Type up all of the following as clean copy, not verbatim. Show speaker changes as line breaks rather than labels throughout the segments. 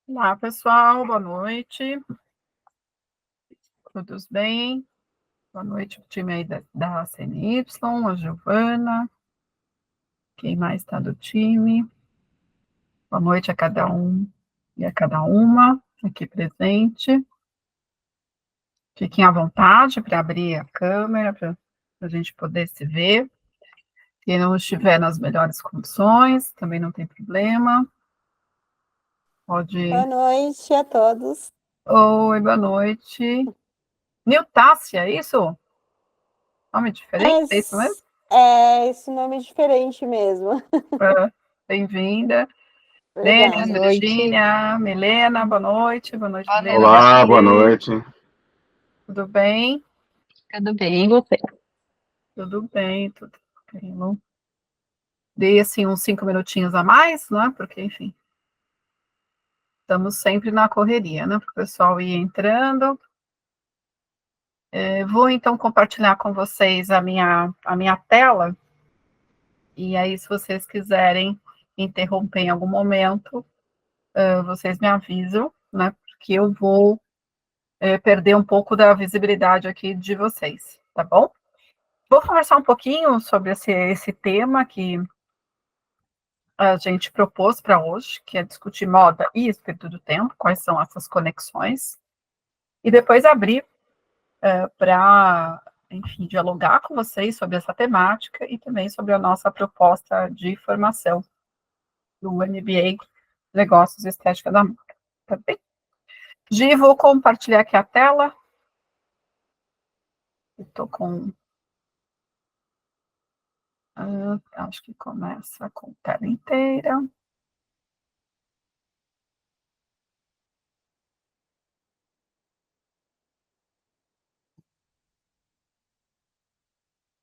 Olá, pessoal, boa noite. Todos bem? Boa noite, o time aí da CNY, a Giovana. Quem mais está do time? Boa noite a cada um e a cada uma aqui presente. Fiquem à vontade para abrir a câmera, para a gente poder se ver. Quem não estiver nas melhores condições, também não tem problema. Pode.
Boa noite a todos.
Oi, boa noite. Niltácia, é isso? Nome diferente, é isso mesmo?
É esse nome diferente mesmo.
Bem-vinda.
Obrigada.
Lênia,
Boa
Noite.
Virgínia, Milena, boa noite. Boa noite,
Boa
Milena,
noite.
Olá, boa
Beatriz.
noite.
Tudo bem?
Tudo bem, e você?
Tudo bem, tudo tranquilo. Dei, assim, uns 5 minutinhos a mais, né? Porque, enfim, estamos sempre na correria, né? Para o pessoal ir entrando. Vou, então, compartilhar com vocês a minha tela. E aí, se vocês quiserem interromper em algum momento, vocês me avisam, né? Porque eu vou perder um pouco da visibilidade aqui de vocês, tá bom? Vou conversar um pouquinho sobre esse tema que a gente propôs para hoje, que é discutir moda e espírito do tempo, quais são essas conexões, e depois abrir para, enfim, dialogar com vocês sobre essa temática e também sobre a nossa proposta de formação do MBA Negócios e Estética da Moda, tá bem? Gi, vou compartilhar aqui a tela. Estou com... acho que começa com tela inteira.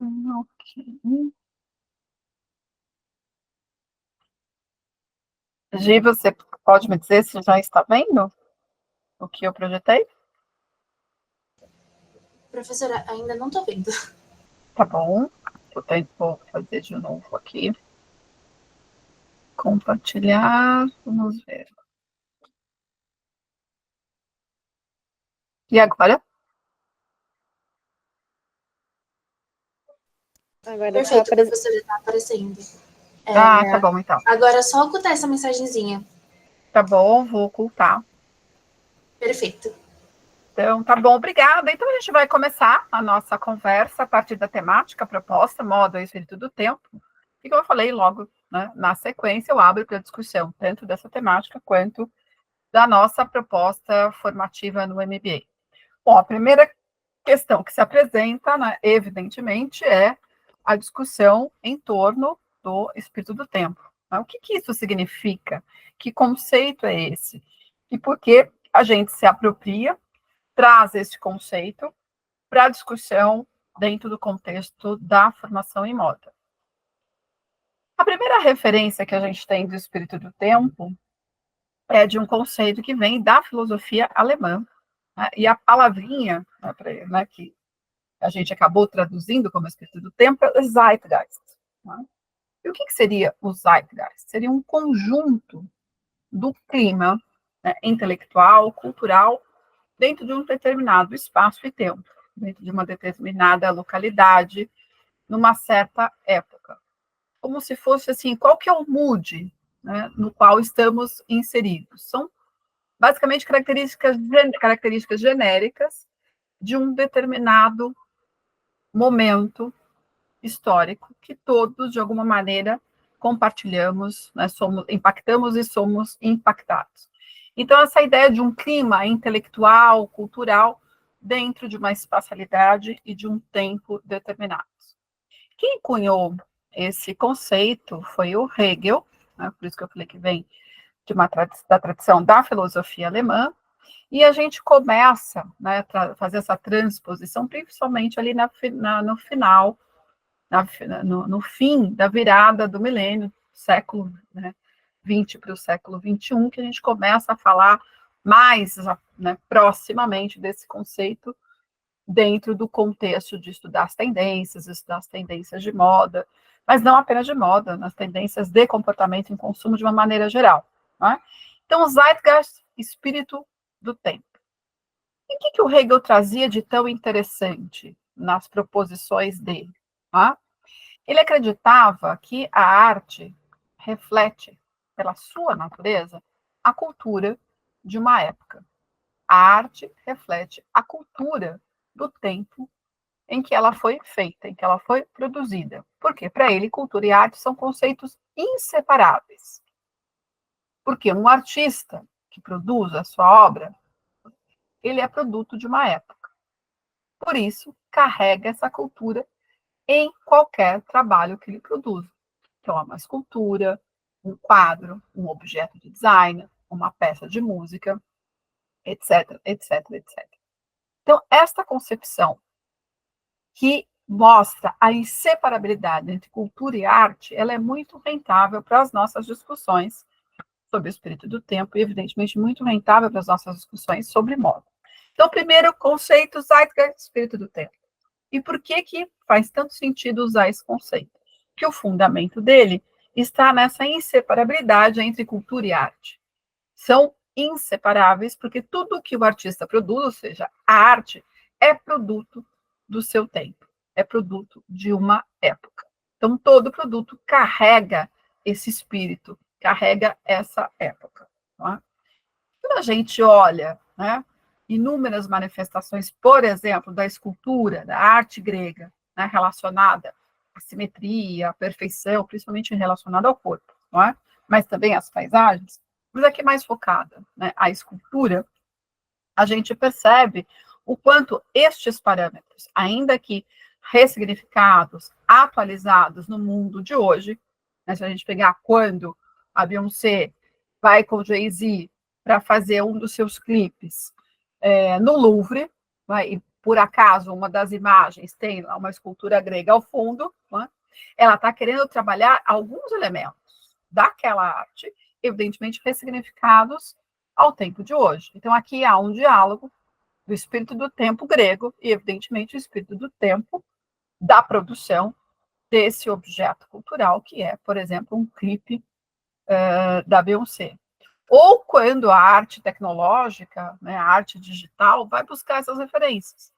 Ok. Gi, você pode me dizer se já está vendo o que eu projetei?
Professora, ainda não tô vendo.
Tá bom. Vou fazer de novo aqui. Compartilhar. Vamos ver. E agora?
Agora está
Perfeito, professora, tá aparecendo.
Tá bom, então.
Agora é só ocultar essa mensagenzinha.
Tá bom, vou ocultar.
Perfeito.
Então, tá bom, obrigada. Então, a gente vai começar a nossa conversa a partir da temática proposta, moda e espírito do tempo. E como eu falei logo, né, na sequência, eu abro para discussão, tanto dessa temática quanto da nossa proposta formativa no MBA. Bom, a primeira questão que se apresenta, né, evidentemente, é a discussão em torno do espírito do tempo. Né? O que isso significa? Que conceito é esse? E por que a gente se apropria, traz esse conceito para a discussão dentro do contexto da formação em moda? A primeira referência que a gente tem do espírito do tempo é de um conceito que vem da filosofia alemã, né? E a palavrinha, né, que a gente acabou traduzindo como espírito do tempo é Zeitgeist. Né? E o que seria o Zeitgeist? Seria um conjunto do clima, né, intelectual, cultural, dentro de um determinado espaço e tempo, dentro de uma determinada localidade, numa certa época. Como se fosse assim, qual que é o mood, né, no qual estamos inseridos? São basicamente características genéricas de um determinado momento histórico que todos, de alguma maneira, compartilhamos, né, impactamos e somos impactados. Então, essa ideia de um clima intelectual, cultural, dentro de uma espacialidade e de um tempo determinado. Quem cunhou esse conceito foi o Hegel, né, por isso que eu falei que vem da tradição da filosofia alemã, e a gente começa, né, a fazer essa transposição, principalmente ali no final, no fim da virada do milênio, século, né, 20 para o século 21, que a gente começa a falar mais, né, proximamente desse conceito dentro do contexto de estudar as tendências de moda, mas não apenas de moda, nas tendências de comportamento em consumo de uma maneira geral. Né? Então, o Zeitgeist espírito do tempo. E o que o Hegel trazia de tão interessante nas proposições dele? Tá? Ele acreditava que a arte reflete, pela sua natureza, a cultura de uma época. A arte reflete a cultura do tempo em que ela foi feita, em que ela foi produzida. Porque, para ele, cultura e arte são conceitos inseparáveis. Porque um artista que produz a sua obra, ele é produto de uma época. Por isso, carrega essa cultura em qualquer trabalho que ele produza. Então, é uma escultura, um quadro, um objeto de design, uma peça de música, etc, etc, etc. Então, esta concepção que mostra a inseparabilidade entre cultura e arte, ela é muito rentável para as nossas discussões sobre o espírito do tempo e, evidentemente, muito rentável para as nossas discussões sobre moda. Então, primeiro conceito, Zeitgeist, espírito do tempo. E por que faz tanto sentido usar esse conceito? Que o fundamento dele está nessa inseparabilidade entre cultura e arte. São inseparáveis porque tudo que o artista produz, ou seja, a arte, é produto do seu tempo, é produto de uma época. Então, todo produto carrega esse espírito, carrega essa época. Não é? Quando a gente olha, né, inúmeras manifestações, por exemplo, da escultura, da arte grega, né, relacionada à simetria, à perfeição, principalmente relacionada ao corpo, não é? Mas também às paisagens, mas aqui mais focada, né, a escultura, a gente percebe o quanto estes parâmetros, ainda que ressignificados, atualizados no mundo de hoje, né, se a gente pegar quando a Beyoncé vai com o Jay-Z para fazer um dos seus clipes no Louvre, né, e por acaso uma das imagens tem lá uma escultura grega ao fundo, né, ela está querendo trabalhar alguns elementos daquela arte, evidentemente ressignificados ao tempo de hoje. Então, aqui há um diálogo do espírito do tempo grego e, evidentemente, o espírito do tempo da produção desse objeto cultural, que é, por exemplo, um clipe da Beyoncé. Ou quando a arte tecnológica, né, a arte digital, vai buscar essas referências.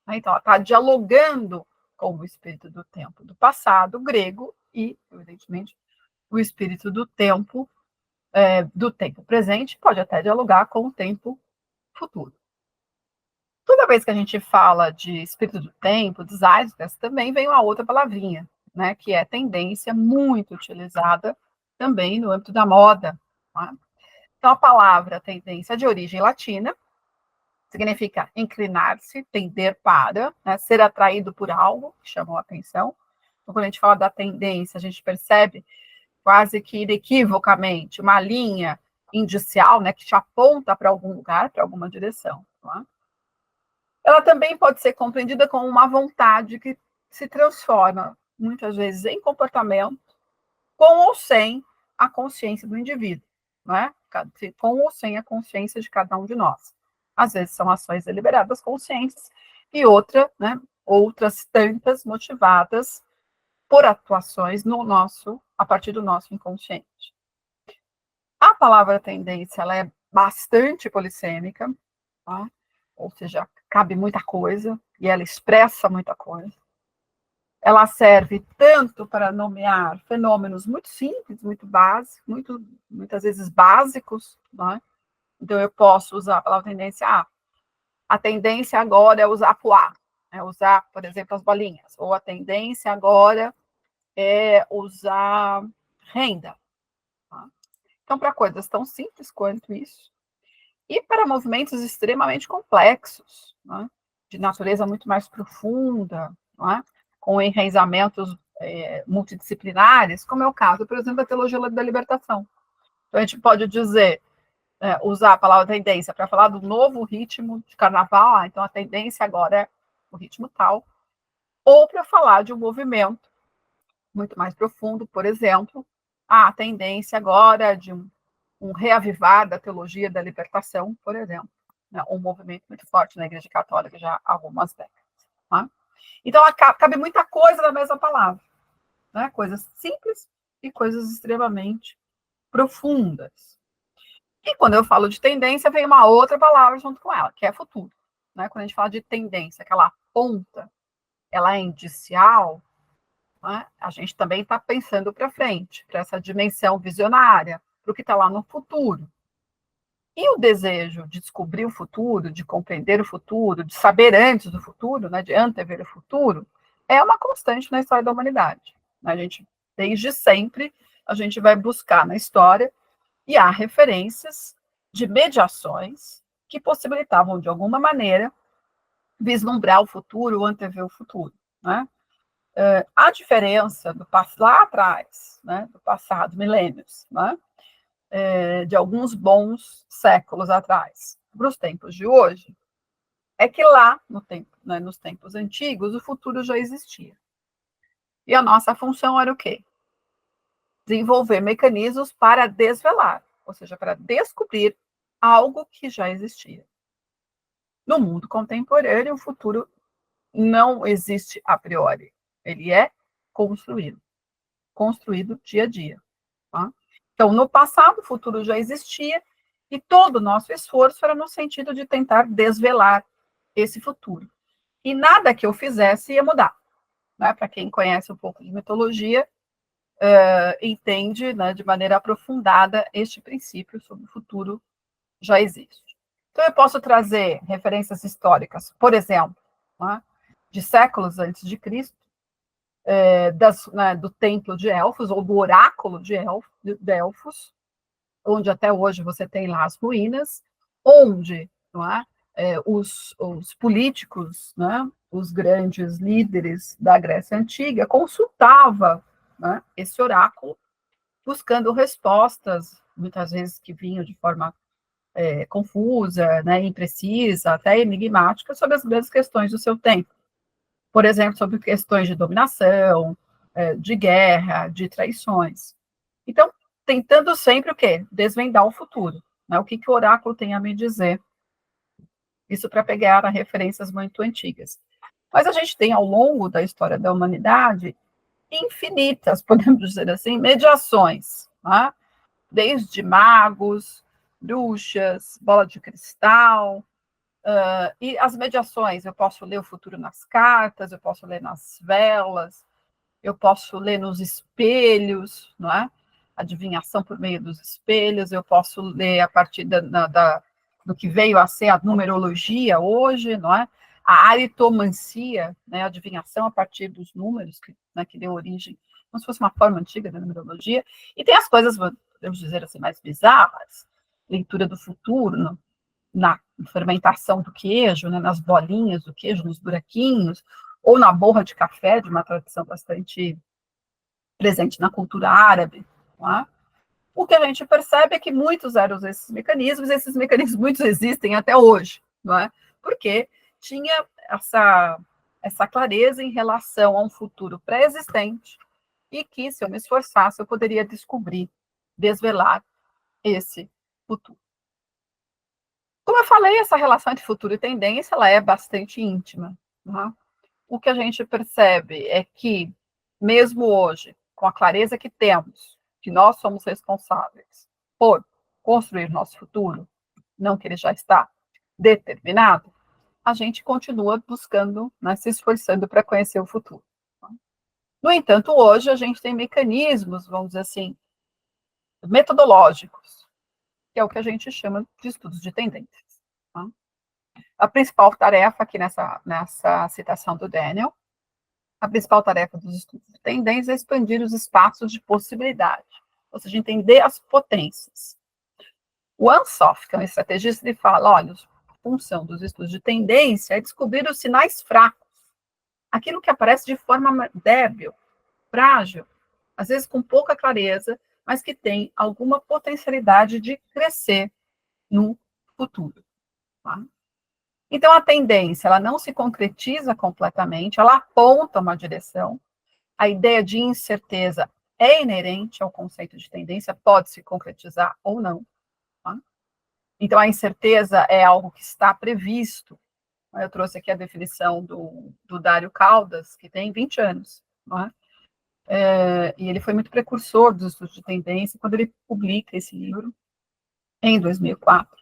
Então, ela está dialogando com o espírito do tempo do passado grego e, evidentemente, o espírito do tempo presente, pode até dialogar com o tempo futuro. Toda vez que a gente fala de espírito do tempo, de Zeitgeist, também vem uma outra palavrinha, né, que é tendência, muito utilizada também no âmbito da moda. Tá? Então, a palavra tendência é de origem latina, significa inclinar-se, tender para, né, ser atraído por algo que chamou a atenção. Então, quando a gente fala da tendência, a gente percebe quase que inequivocamente uma linha indicial, né, que te aponta para algum lugar, para alguma direção. Tá? Ela também pode ser compreendida como uma vontade que se transforma, muitas vezes, em comportamento, com ou sem a consciência do indivíduo, não é? Com ou sem a consciência de cada um de nós. Às vezes são ações deliberadas conscientes e outras tantas motivadas por atuações a partir do nosso inconsciente. A palavra tendência, ela é bastante polissêmica, tá? Ou seja, cabe muita coisa e ela expressa muita coisa. Ela serve tanto para nomear fenômenos muito simples, muito básicos, muitas vezes básicos, né? Então, eu posso usar a palavra tendência. A tendência agora é usar poá, é usar, por exemplo, as bolinhas. Ou a tendência agora é usar renda. Tá? Então, para coisas tão simples quanto isso, e para movimentos extremamente complexos, né? De natureza muito mais profunda, né? Com enraizamentos multidisciplinares, como é o caso, por exemplo, da teologia da libertação. Então, a gente pode dizer, usar a palavra tendência para falar do novo ritmo de carnaval, então a tendência agora é o ritmo tal, ou para falar de um movimento muito mais profundo, por exemplo, a tendência agora é de um reavivar da teologia da libertação, por exemplo, né? Um movimento muito forte na Igreja Católica já há algumas décadas. Tá? Então, cabe muita coisa na mesma palavra, né? Coisas simples e coisas extremamente profundas. E quando eu falo de tendência, vem uma outra palavra junto com ela, que é futuro. Né? Quando a gente fala de tendência, que ela aponta, ela é indicial, né? A gente também está pensando para frente, para essa dimensão visionária, para o que está lá no futuro. E o desejo de descobrir o futuro, de compreender o futuro, de saber antes do futuro, né, de antever o futuro, é uma constante na história da humanidade. A gente, desde sempre, a gente vai buscar na história, e há referências de mediações que possibilitavam, de alguma maneira, vislumbrar o futuro, antever o futuro. Né? A diferença do lá atrás, né, do passado, milênios, né, de alguns bons séculos atrás, para os tempos de hoje, é que lá, no tempo, né, nos tempos antigos, o futuro já existia. E a nossa função era o quê? Desenvolver mecanismos para desvelar, ou seja, para descobrir algo que já existia. No mundo contemporâneo, o futuro não existe a priori. Ele é construído dia a dia. Tá? Então, no passado, o futuro já existia e todo o nosso esforço era no sentido de tentar desvelar esse futuro. E nada que eu fizesse ia mudar. Né? Para quem conhece um pouco de mitologia, entende, né, de maneira aprofundada este princípio sobre o futuro já existe. Então, eu posso trazer referências históricas, por exemplo, né, de séculos antes de Cristo, do templo de Elfos, ou do oráculo de Delfos, onde até hoje você tem lá as ruínas, onde não é, os políticos, né, os grandes líderes da Grécia Antiga, consultavam, né, esse oráculo, buscando respostas, muitas vezes que vinham de forma confusa, né, imprecisa, até enigmática, sobre as grandes questões do seu tempo. Por exemplo, sobre questões de dominação, de guerra, de traições. Então, tentando sempre o quê? Desvendar o futuro. Né? O que o oráculo tem a me dizer. Isso para pegar referências muito antigas. Mas a gente tem, ao longo da história da humanidade, infinitas, podemos dizer assim, mediações. Né? Desde magos, bruxas, bola de cristal. E as mediações, eu posso ler o futuro nas cartas, eu posso ler nas velas, eu posso ler nos espelhos, não é? Adivinhação por meio dos espelhos, eu posso ler a partir do que veio a ser a numerologia hoje, não é? A aritomancia, né? A adivinhação a partir dos números, que deu origem, como se fosse uma forma antiga da numerologia. E tem as coisas, podemos dizer assim, mais bizarras, leitura do futuro, na fermentação do queijo, né? Nas bolinhas do queijo, nos buraquinhos, ou na borra de café, de uma tradição bastante presente na cultura árabe. Não é? O que a gente percebe é que muitos eram esses mecanismos muitos existem até hoje, não é? Porque tinha essa clareza em relação a um futuro pré-existente e que, se eu me esforçasse, eu poderia descobrir, desvelar esse futuro. Como eu falei, essa relação entre futuro e tendência ela é bastante íntima. Não é? O que a gente percebe é que, mesmo hoje, com a clareza que temos, que nós somos responsáveis por construir nosso futuro, não que ele já está determinado, a gente continua buscando, né, se esforçando para conhecer o futuro. No entanto, hoje a gente tem mecanismos, vamos dizer assim, metodológicos, que é o que a gente chama de estudos de tendências. Tá? A principal tarefa aqui nessa citação do Daniel, a principal tarefa dos estudos de tendência é expandir os espaços de possibilidade, ou seja, entender as potências. O Ansoff, que é um estrategista, ele fala, olha, a função dos estudos de tendência é descobrir os sinais fracos, aquilo que aparece de forma débil, frágil, às vezes com pouca clareza, mas que tem alguma potencialidade de crescer no futuro. Tá? Então, a tendência, ela não se concretiza completamente, ela aponta uma direção. A ideia de incerteza é inerente ao conceito de tendência, pode se concretizar ou não. Tá? Então, a incerteza é algo que está previsto. Eu trouxe aqui a definição do Dário Caldas, que tem 20 anos. Não é? E ele foi muito precursor dos estudos de tendência, quando ele publica esse livro, em 2004.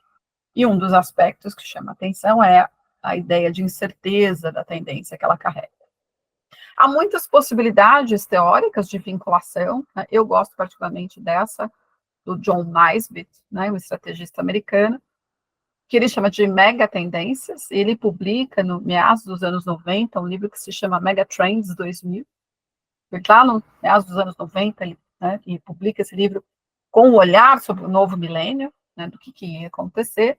E um dos aspectos que chama atenção é a ideia de incerteza da tendência que ela carrega. Há muitas possibilidades teóricas de vinculação, né? Eu gosto particularmente dessa, do John Naisbitt, né, um estrategista americano, que ele chama de megatendências. Ele publica, no meados dos anos 90, um livro que se chama Megatrends 2000. Ele está no meados dos anos 90, e publica esse livro com um olhar sobre o novo milênio, né, do que ia acontecer,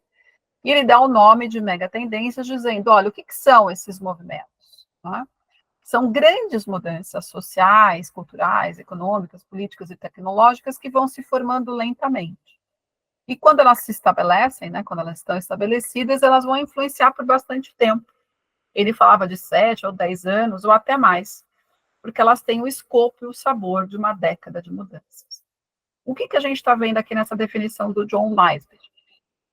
e ele dá o nome de megatendências, dizendo, olha, o que são esses movimentos? Né? São grandes mudanças sociais, culturais, econômicas, políticas e tecnológicas que vão se formando lentamente. E quando elas se estabelecem, né, quando elas estão estabelecidas, elas vão influenciar por bastante tempo. Ele falava de 7 ou 10 anos, ou até mais, porque elas têm o escopo e o sabor de uma década de mudanças. O que a gente está vendo aqui nessa definição do John Naisbitt?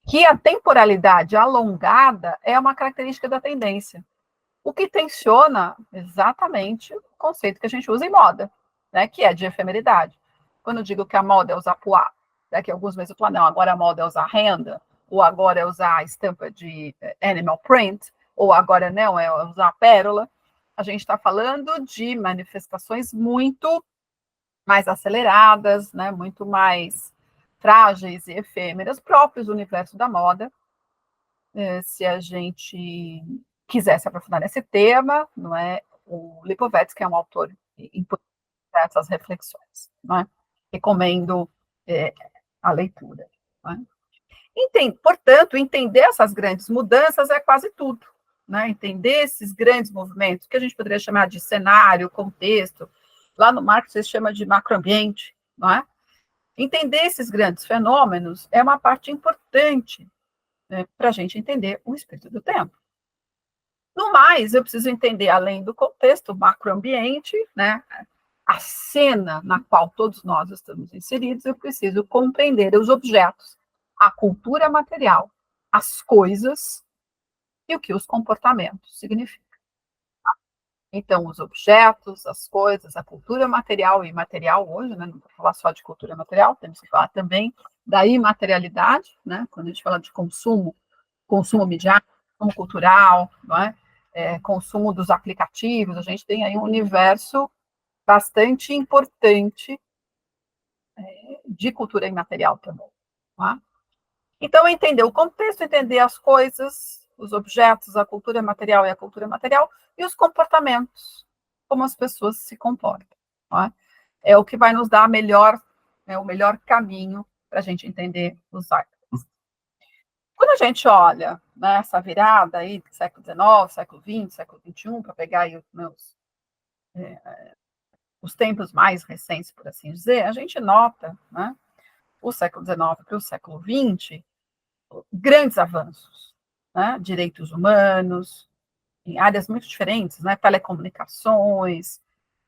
Que a temporalidade alongada é uma característica da tendência, o que tensiona exatamente o conceito que a gente usa em moda, né, que é de efemeridade. Quando eu digo que a moda é usar poá, daqui a alguns meses eu falo, não, agora a moda é usar renda, ou agora é usar a estampa de animal print, ou agora não, é usar pérola, a gente está falando de manifestações muito mais aceleradas, né, muito mais frágeis e efêmeras, próprios do universo da moda. Se a gente quiser se aprofundar nesse tema, não é? O Lipovetsky é um autor importante dessas reflexões, não é? Recomendo a leitura. Não é? Portanto, entender essas grandes mudanças é quase tudo. Né? Entender esses grandes movimentos, que a gente poderia chamar de cenário, contexto, lá no Marx se chama de macroambiente, não é? Entender esses grandes fenômenos é uma parte importante, né, para a gente entender o espírito do tempo. No mais, eu preciso entender, além do contexto, o macroambiente, né, a cena na qual todos nós estamos inseridos, eu preciso compreender os objetos, a cultura material, as coisas e o que os comportamentos significam. Então, os objetos, as coisas, a cultura material e imaterial hoje, né, não vou falar só de cultura material, temos que falar também da imaterialidade, né, quando a gente fala de consumo midiático, consumo cultural, não é? Consumo dos aplicativos, a gente tem aí um universo bastante importante de cultura imaterial também. Não é? Então, entender o contexto, entender as coisas, os objetos, a cultura material e a cultura material, e os comportamentos, como as pessoas se comportam. Não é? É o que vai nos dar o melhor caminho para a gente entender os artes. Quando a gente olha, né, essa virada aí do século XIX, século XX, século XXI, para pegar aí os tempos mais recentes, por assim dizer, a gente nota, né, o século XIX para o século XX, grandes avanços, né, direitos humanos, em áreas muito diferentes, né, telecomunicações,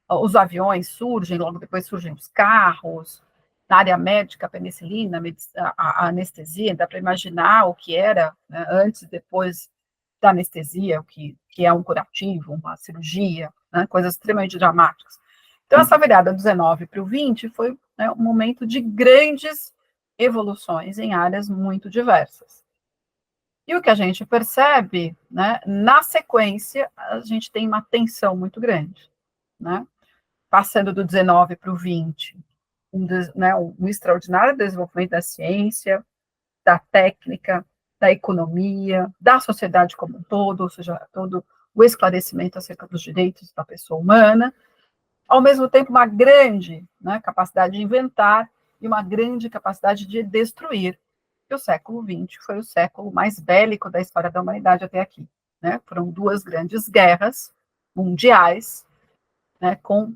os aviões surgem, logo depois surgem os carros, na área médica, a penicilina, a anestesia, dá para imaginar o que era, né, antes e depois da anestesia, o que é um curativo, uma cirurgia, né, coisas extremamente dramáticas. Então, essa virada do 19 para o 20 foi, né, um momento de grandes evoluções em áreas muito diversas. E o que a gente percebe, né, na sequência, a gente tem uma tensão muito grande, né? Passando do 19 para o 20, um extraordinário desenvolvimento da ciência, da técnica, da economia, da sociedade como um todo, ou seja, todo o esclarecimento acerca dos direitos da pessoa humana, ao mesmo tempo uma grande, né, capacidade de inventar e uma grande capacidade de destruir. E o século XX foi o século mais bélico da história da humanidade até aqui. Né? Foram 2 grandes guerras mundiais, né, com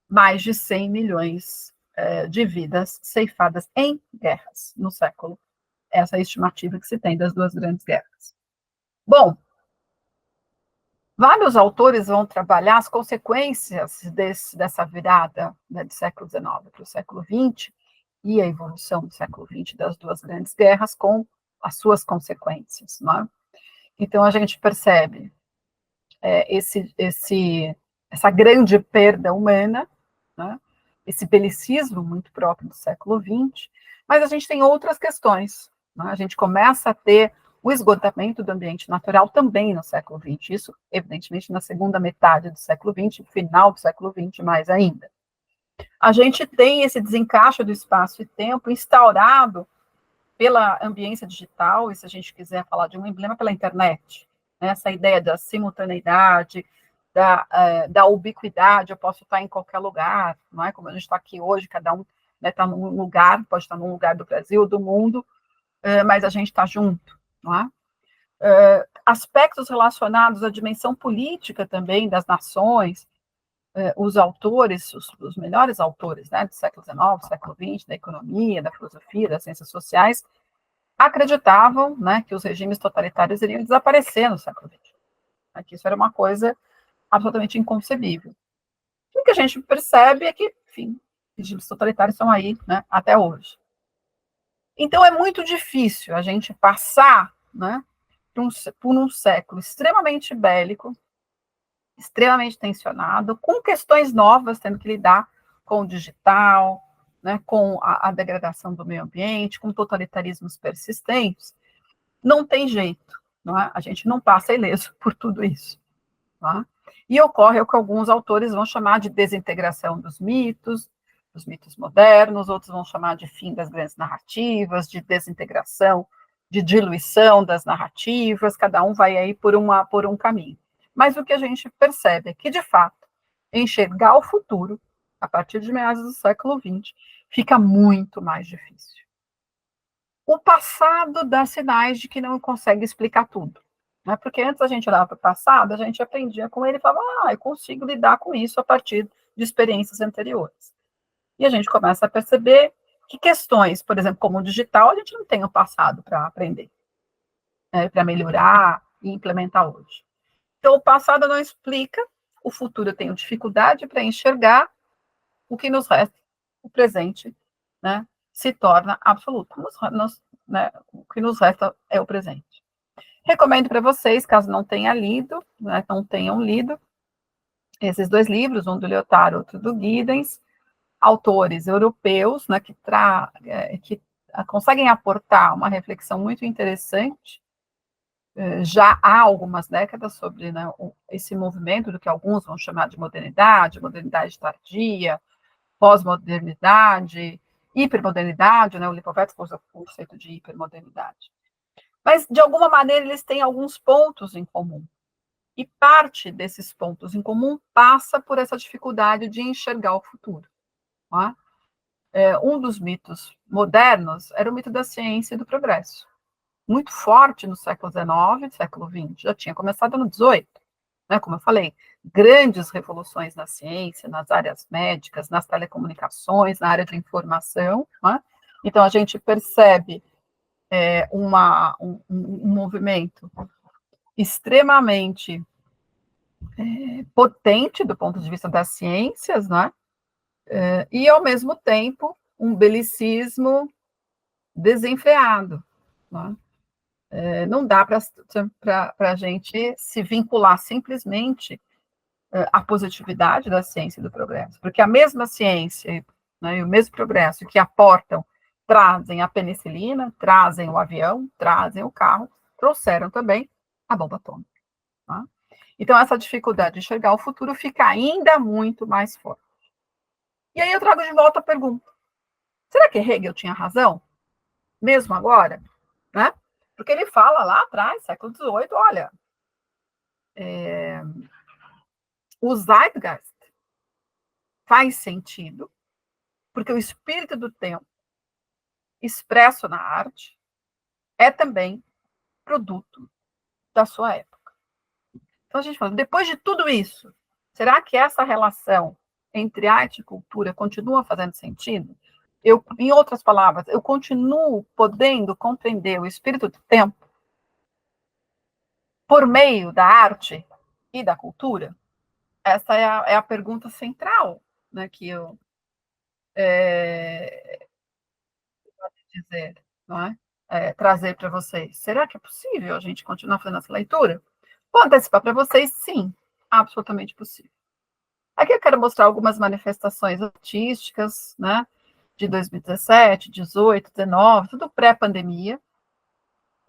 mais de 100 milhões de vidas ceifadas em guerras no século. Essa é a estimativa que se tem das 2 grandes guerras. Bom, vários autores vão trabalhar as consequências dessa virada, né, do século XIX para o século XX e a evolução do século XX das 2 grandes guerras com as suas consequências. Né? Então, a gente percebe essa grande perda humana, né? Esse belicismo muito próprio do século XX, mas a gente tem outras questões, né? A gente começa a ter o esgotamento do ambiente natural também no século XX, isso, evidentemente, na segunda metade do século XX, final do século XX, mais ainda. A gente tem esse desencaixe do espaço e tempo instaurado pela ambiência digital, e se a gente quiser falar de um emblema, pela internet, né? Essa ideia da simultaneidade, da ubiquidade, eu posso estar em qualquer lugar, não é? Como a gente está aqui hoje, cada um está num lugar, pode estar num lugar do Brasil, do mundo, mas a gente está junto, não é? Aspectos relacionados à dimensão política também das nações, os autores, os melhores autores, né, do século XIX, século XX, da economia, da filosofia, das ciências sociais, acreditavam, né, que os regimes totalitários iriam desaparecer no século XX. Que isso era uma coisa absolutamente inconcebível. O que a gente percebe é que, enfim, regimes totalitários estão aí, né, até hoje. Então, é muito difícil a gente passar, né, por um século extremamente bélico, extremamente tensionado, com questões novas, tendo que lidar com o digital, né, com a degradação do meio ambiente, com totalitarismos persistentes. Não tem jeito, não é? A gente não passa ileso por tudo isso. Não é? E ocorre o que alguns autores vão chamar de desintegração dos mitos modernos, outros vão chamar de fim das grandes narrativas, de desintegração, de diluição das narrativas, cada um vai aí por um caminho. Mas o que a gente percebe é que, de fato, enxergar o futuro, a partir de meados do século XX, fica muito mais difícil. O passado dá sinais de que não consegue explicar tudo. Né? Porque antes a gente olhava para o passado, a gente aprendia com ele e falava, eu consigo lidar com isso a partir de experiências anteriores. E a gente começa a perceber que questões, por exemplo, como o digital, a gente não tem o passado para aprender, para melhorar e implementar hoje. Então, o passado não explica, o futuro eu tenho dificuldade para enxergar, o que nos resta, o presente, né, se torna absoluto. O que nos resta é o presente. Recomendo para vocês, caso não tenham lido, esses dois livros, um do Lyotard, outro do Giddens, autores europeus, né, que conseguem aportar uma reflexão muito interessante, já há algumas décadas sobre, né, esse movimento do que alguns vão chamar de modernidade tardia, pós-modernidade, hipermodernidade, né, o Lipovetsky usa o conceito de hipermodernidade. Mas, de alguma maneira, eles têm alguns pontos em comum. E parte desses pontos em comum passa por essa dificuldade de enxergar o futuro. Não é? Um dos mitos modernos era o mito da ciência e do progresso. Muito forte no século XIX e século XX. Já tinha começado no XVIII. Né? Como eu falei, grandes revoluções na ciência, nas áreas médicas, nas telecomunicações, na área de informação. Né? Então, a gente percebe um movimento extremamente potente do ponto de vista das ciências, né? E, ao mesmo tempo, um belicismo desenfreado. Né? Não dá para a gente se vincular simplesmente à positividade da ciência e do progresso, porque a mesma ciência, né, e o mesmo progresso que aportam, trazem a penicilina, trazem o avião, trazem o carro, trouxeram também a bomba atômica. Tá? Então, essa dificuldade de enxergar o futuro fica ainda muito mais forte. E aí eu trago de volta a pergunta, será que Hegel tinha razão? Mesmo agora? Né? Porque ele fala lá atrás, século XVIII, olha, o Zeitgeist faz sentido, porque o espírito do tempo expresso na arte é também produto da sua época. Então, a gente fala, depois de tudo isso, será que essa relação entre arte e cultura continua fazendo sentido? Em outras palavras, eu continuo podendo compreender o espírito do tempo por meio da arte e da cultura? Essa é a pergunta central, né, que eu dizer, não é? Trazer para vocês. Será que é possível a gente continuar fazendo essa leitura? Vou antecipar para vocês, sim, absolutamente possível. Aqui eu quero mostrar algumas manifestações artísticas, né, de 2017, 18, 19, tudo pré-pandemia,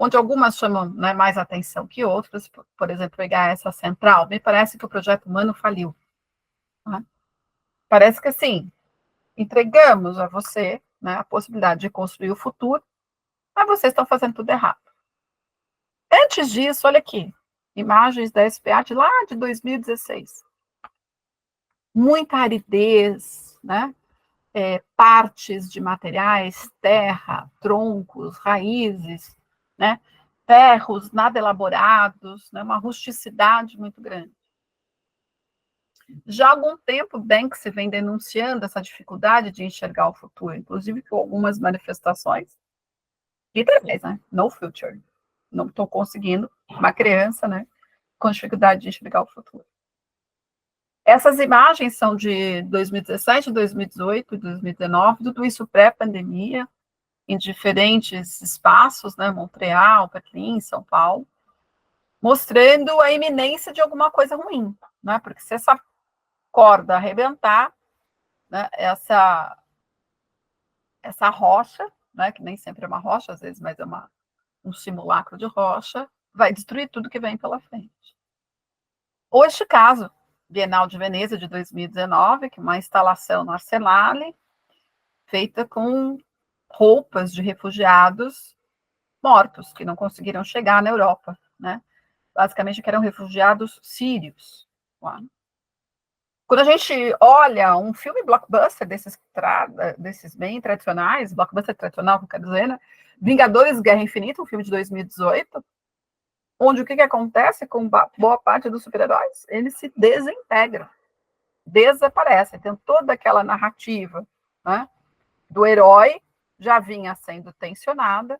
onde algumas chamam, né, mais atenção que outras, por exemplo, pegar essa central, me parece que o projeto humano faliu. Né? Parece que, assim, entregamos a você, né, a possibilidade de construir o futuro, mas vocês estão fazendo tudo errado. Antes disso, olha aqui, imagens da SPA de lá de 2016. Muita aridez, né? Partes de materiais, terra, troncos, raízes, né? Ferros nada elaborados, né? Uma rusticidade muito grande. Já há algum tempo, Banksy vem denunciando essa dificuldade de enxergar o futuro, inclusive com algumas manifestações literais, né? No future. Não estou conseguindo, uma criança, né? Com dificuldade de enxergar o futuro. Essas imagens são de 2017, 2018, 2019, tudo isso pré-pandemia, em diferentes espaços, né? Montreal, Berlim, São Paulo, mostrando a iminência de alguma coisa ruim, né? Porque se essa corda arrebentar, né? Essa rocha, né? Que nem sempre é uma rocha, às vezes, mas é um simulacro de rocha, vai destruir tudo que vem pela frente. Ou este caso, Bienal de Veneza de 2019, que é uma instalação no Arsenale, feita com roupas de refugiados mortos, que não conseguiram chegar na Europa, né? Basicamente, que eram refugiados sírios. Quando a gente olha um filme blockbuster desses bem tradicionais, blockbuster tradicional, que eu quero dizer, né? Vingadores Guerra Infinita, um filme de 2018, onde o que acontece com boa parte dos super-heróis? Eles se desintegram, desaparecem. Tem toda aquela narrativa, né, do herói já vinha sendo tensionada,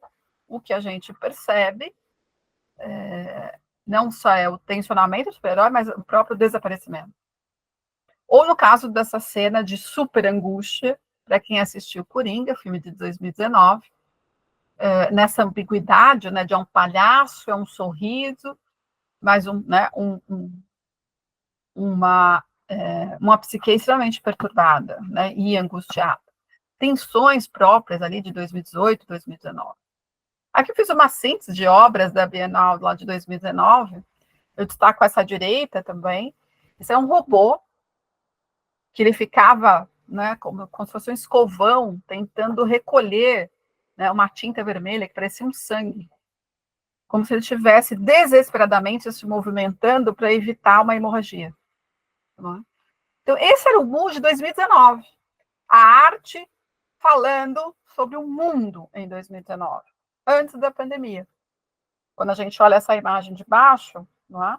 o que a gente percebe não só é o tensionamento do super-herói, mas o próprio desaparecimento. Ou no caso dessa cena de super angústia, para quem assistiu Coringa, filme de 2019, nessa ambiguidade, né, de um palhaço, é um sorriso, mas uma psique extremamente perturbada, né, e angustiada. Tensões próprias ali de 2018, 2019. Aqui eu fiz uma síntese de obras da Bienal lá de 2019, eu destaco essa direita também. Isso é um robô que ele ficava, né, como se fosse um escovão, tentando recolher, né, uma tinta vermelha que parecia um sangue, como se ele estivesse desesperadamente se movimentando para evitar uma hemorragia. Então, esse era o mood de 2019. A arte falando sobre o mundo em 2019, antes da pandemia. Quando a gente olha essa imagem de baixo, não é?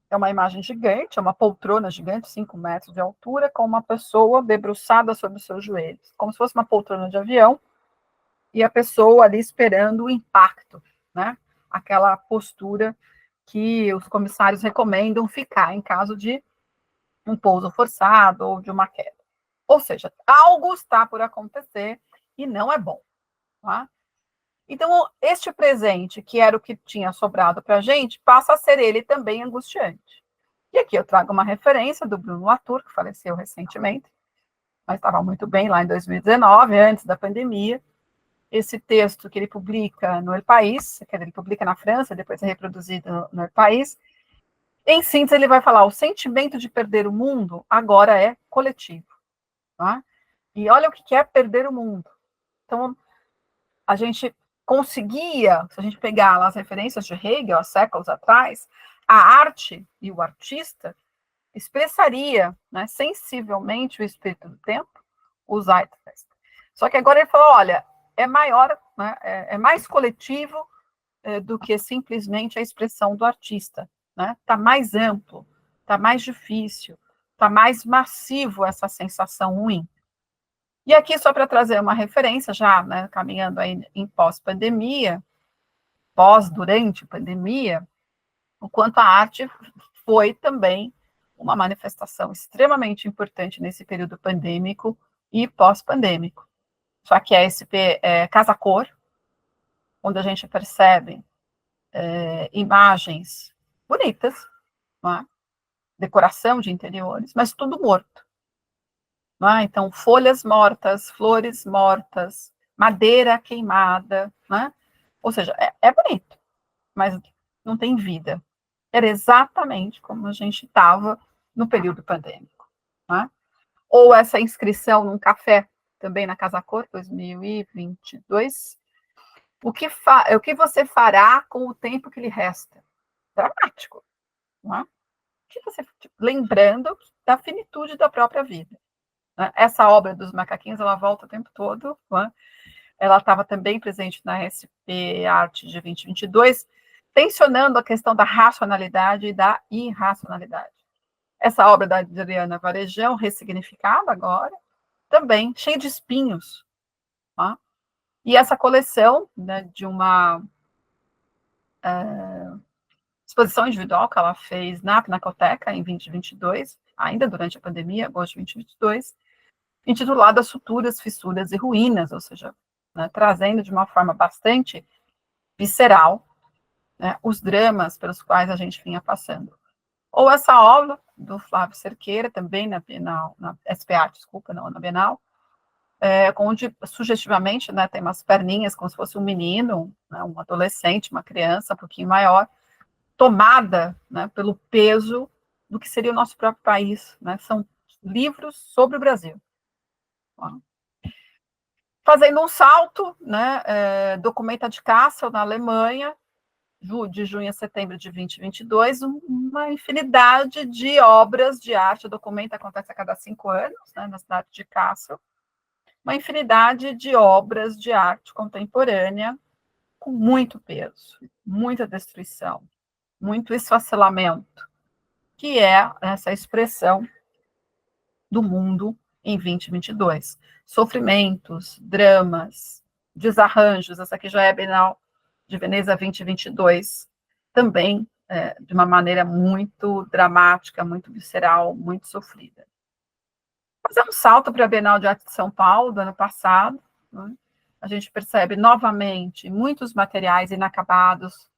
É uma imagem gigante, é uma poltrona gigante, 5 metros de altura, com uma pessoa debruçada sobre os seus joelhos, como se fosse uma poltrona de avião, e a pessoa ali esperando o impacto, né? Aquela postura que os comissários recomendam ficar em caso de um pouso forçado ou de uma queda. Ou seja, algo está por acontecer e não é bom. Tá? Então, este presente, que era o que tinha sobrado para a gente, passa a ser ele também angustiante. E aqui eu trago uma referência do Bruno Latour, que faleceu recentemente, mas estava muito bem lá em 2019, antes da pandemia. Esse texto que ele publica no El País, que ele publica na França, depois é reproduzido no El País. Em síntese, ele vai falar: o sentimento de perder o mundo agora é coletivo. Tá? E olha o que é perder o mundo. Então, a gente conseguia, se a gente pegar lá as referências de Hegel há séculos atrás, a arte e o artista expressaria, né, sensivelmente o espírito do tempo, o Zeitgeist. Só que agora ele falou: olha, é maior, né, é mais coletivo do que simplesmente a expressão do artista. Está mais amplo, está mais difícil, está mais massivo essa sensação ruim. E aqui, só para trazer uma referência, já, né, caminhando aí em pós-pandemia, durante a pandemia, o quanto a arte foi também uma manifestação extremamente importante nesse período pandêmico e pós-pandêmico. Só que é esse Casa-Cor, onde a gente percebe imagens bonitas, não é? Decoração de interiores, mas tudo morto. Não é? Então, folhas mortas, flores mortas, madeira queimada, né? Ou seja, é bonito, mas não tem vida. Era exatamente como a gente estava no período pandêmico. Né? Ou essa inscrição num café, também na Casa Cor, 2022. O que você fará com o tempo que lhe resta? Dramático. Não é? Lembrando da finitude da própria vida. Né? Essa obra dos macaquinhos, ela volta o tempo todo. Né? Ela estava também presente na SP Arte de 2022, tensionando a questão da racionalidade e da irracionalidade. Essa obra da Adriana Varejão, ressignificada agora, também cheia de espinhos. Tá? E essa coleção, né, de uma exposição individual que ela fez na Pinacoteca em 2022, ainda durante a pandemia, agosto de 2022, intitulada Suturas, Fissuras e Ruínas, ou seja, né, trazendo de uma forma bastante visceral, né, os dramas pelos quais a gente vinha passando. Ou essa obra do Flávio Cerqueira, também na Bienal, na SPA, desculpa, não, na Bienal, onde sugestivamente, né, tem umas perninhas como se fosse um menino, né, um adolescente, uma criança um pouquinho maior, tomada, né, pelo peso do que seria o nosso próprio país. Né, são livros sobre o Brasil. Fazendo um salto, né, Documenta de Kassel, na Alemanha, de junho a setembro de 2022, uma infinidade de obras de arte. O Documenta acontece a cada 5 anos, né, na cidade de Kassel, uma infinidade de obras de arte contemporânea com muito peso, muita destruição, muito esfacelamento, que é essa expressão do mundo em 2022. Sofrimentos, dramas, desarranjos, essa aqui já é a Bienal de Veneza 2022, também de uma maneira muito dramática, muito visceral, muito sofrida. Fazer um salto para a Bienal de Arte de São Paulo, do ano passado, né? A gente percebe novamente muitos materiais inacabados,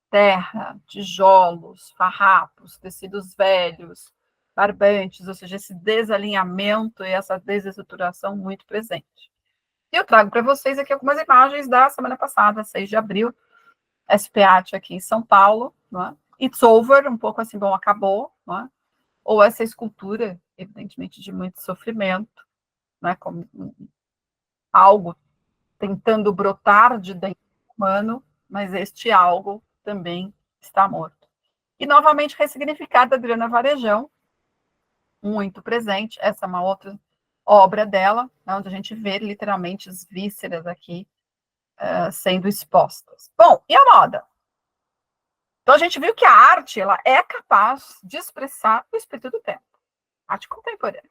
terra, tijolos, farrapos, tecidos velhos, barbantes, ou seja, esse desalinhamento e essa desestruturação muito presente. E eu trago para vocês aqui algumas imagens da semana passada, 6 de abril, SPAT aqui em São Paulo, não é? It's over, um pouco assim, bom, acabou, não é? Ou essa escultura, evidentemente, de muito sofrimento, né, como algo tentando brotar de dentro do humano, mas este algo também está morto. E, novamente, ressignificada, Adriana Varejão, muito presente. Essa é uma outra obra dela, né, onde a gente vê, literalmente, as vísceras aqui sendo expostas. Bom, e a moda? Então, a gente viu que a arte ela é capaz de expressar o espírito do tempo. Arte contemporânea.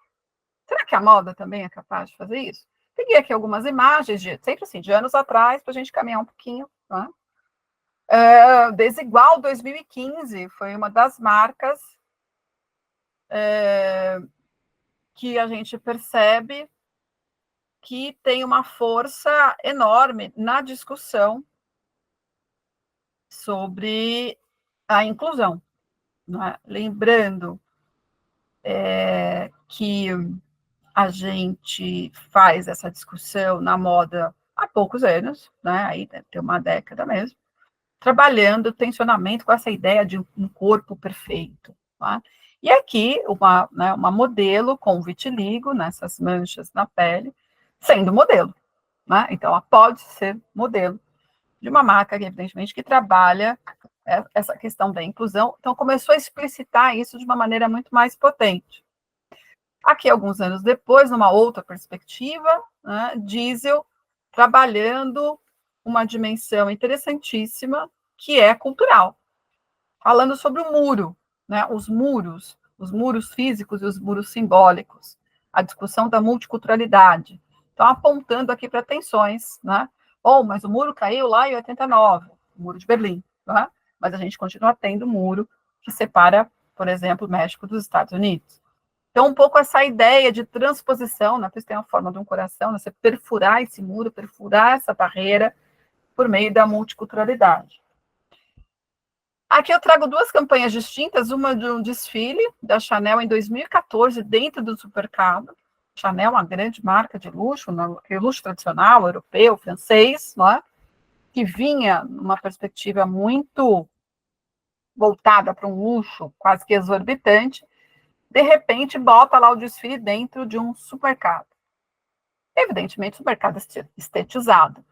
Será que a moda também é capaz de fazer isso? Peguei aqui algumas imagens, sempre assim, de anos atrás, para a gente caminhar um pouquinho. Né? Desigual 2015 foi uma das marcas que a gente percebe que tem uma força enorme na discussão sobre a inclusão. Né? Lembrando que a gente faz essa discussão na moda há poucos anos, né? Aí deve ter uma década mesmo, trabalhando o tensionamento com essa ideia de um corpo perfeito. Tá? E aqui, uma modelo com vitiligo, nessas manchas na pele, sendo modelo. Né? Então, ela pode ser modelo de uma marca, evidentemente, que trabalha essa questão da inclusão. Então, começou a explicitar isso de uma maneira muito mais potente. Aqui, alguns anos depois, numa outra perspectiva, né, Diesel trabalhando uma dimensão interessantíssima, que é cultural, falando sobre o muro, né, os muros físicos e os muros simbólicos, a discussão da multiculturalidade. Então, apontando aqui para tensões, né? Mas o muro caiu lá em 89, o muro de Berlim, né? Mas a gente continua tendo o muro que separa, por exemplo, o México dos Estados Unidos. Então, um pouco essa ideia de transposição, né? Isso tem a forma de um coração, né? Você perfurar esse muro, perfurar essa barreira por meio da multiculturalidade. Aqui eu trago 2 campanhas distintas, uma de um desfile da Chanel em 2014, dentro do supermercado. Chanel é uma grande marca de luxo, luxo tradicional, europeu, francês, não é? que vinha numa perspectiva muito voltada para um luxo quase que exorbitante, de repente bota lá o desfile dentro de um supermercado. Evidentemente, supermercado estetizado.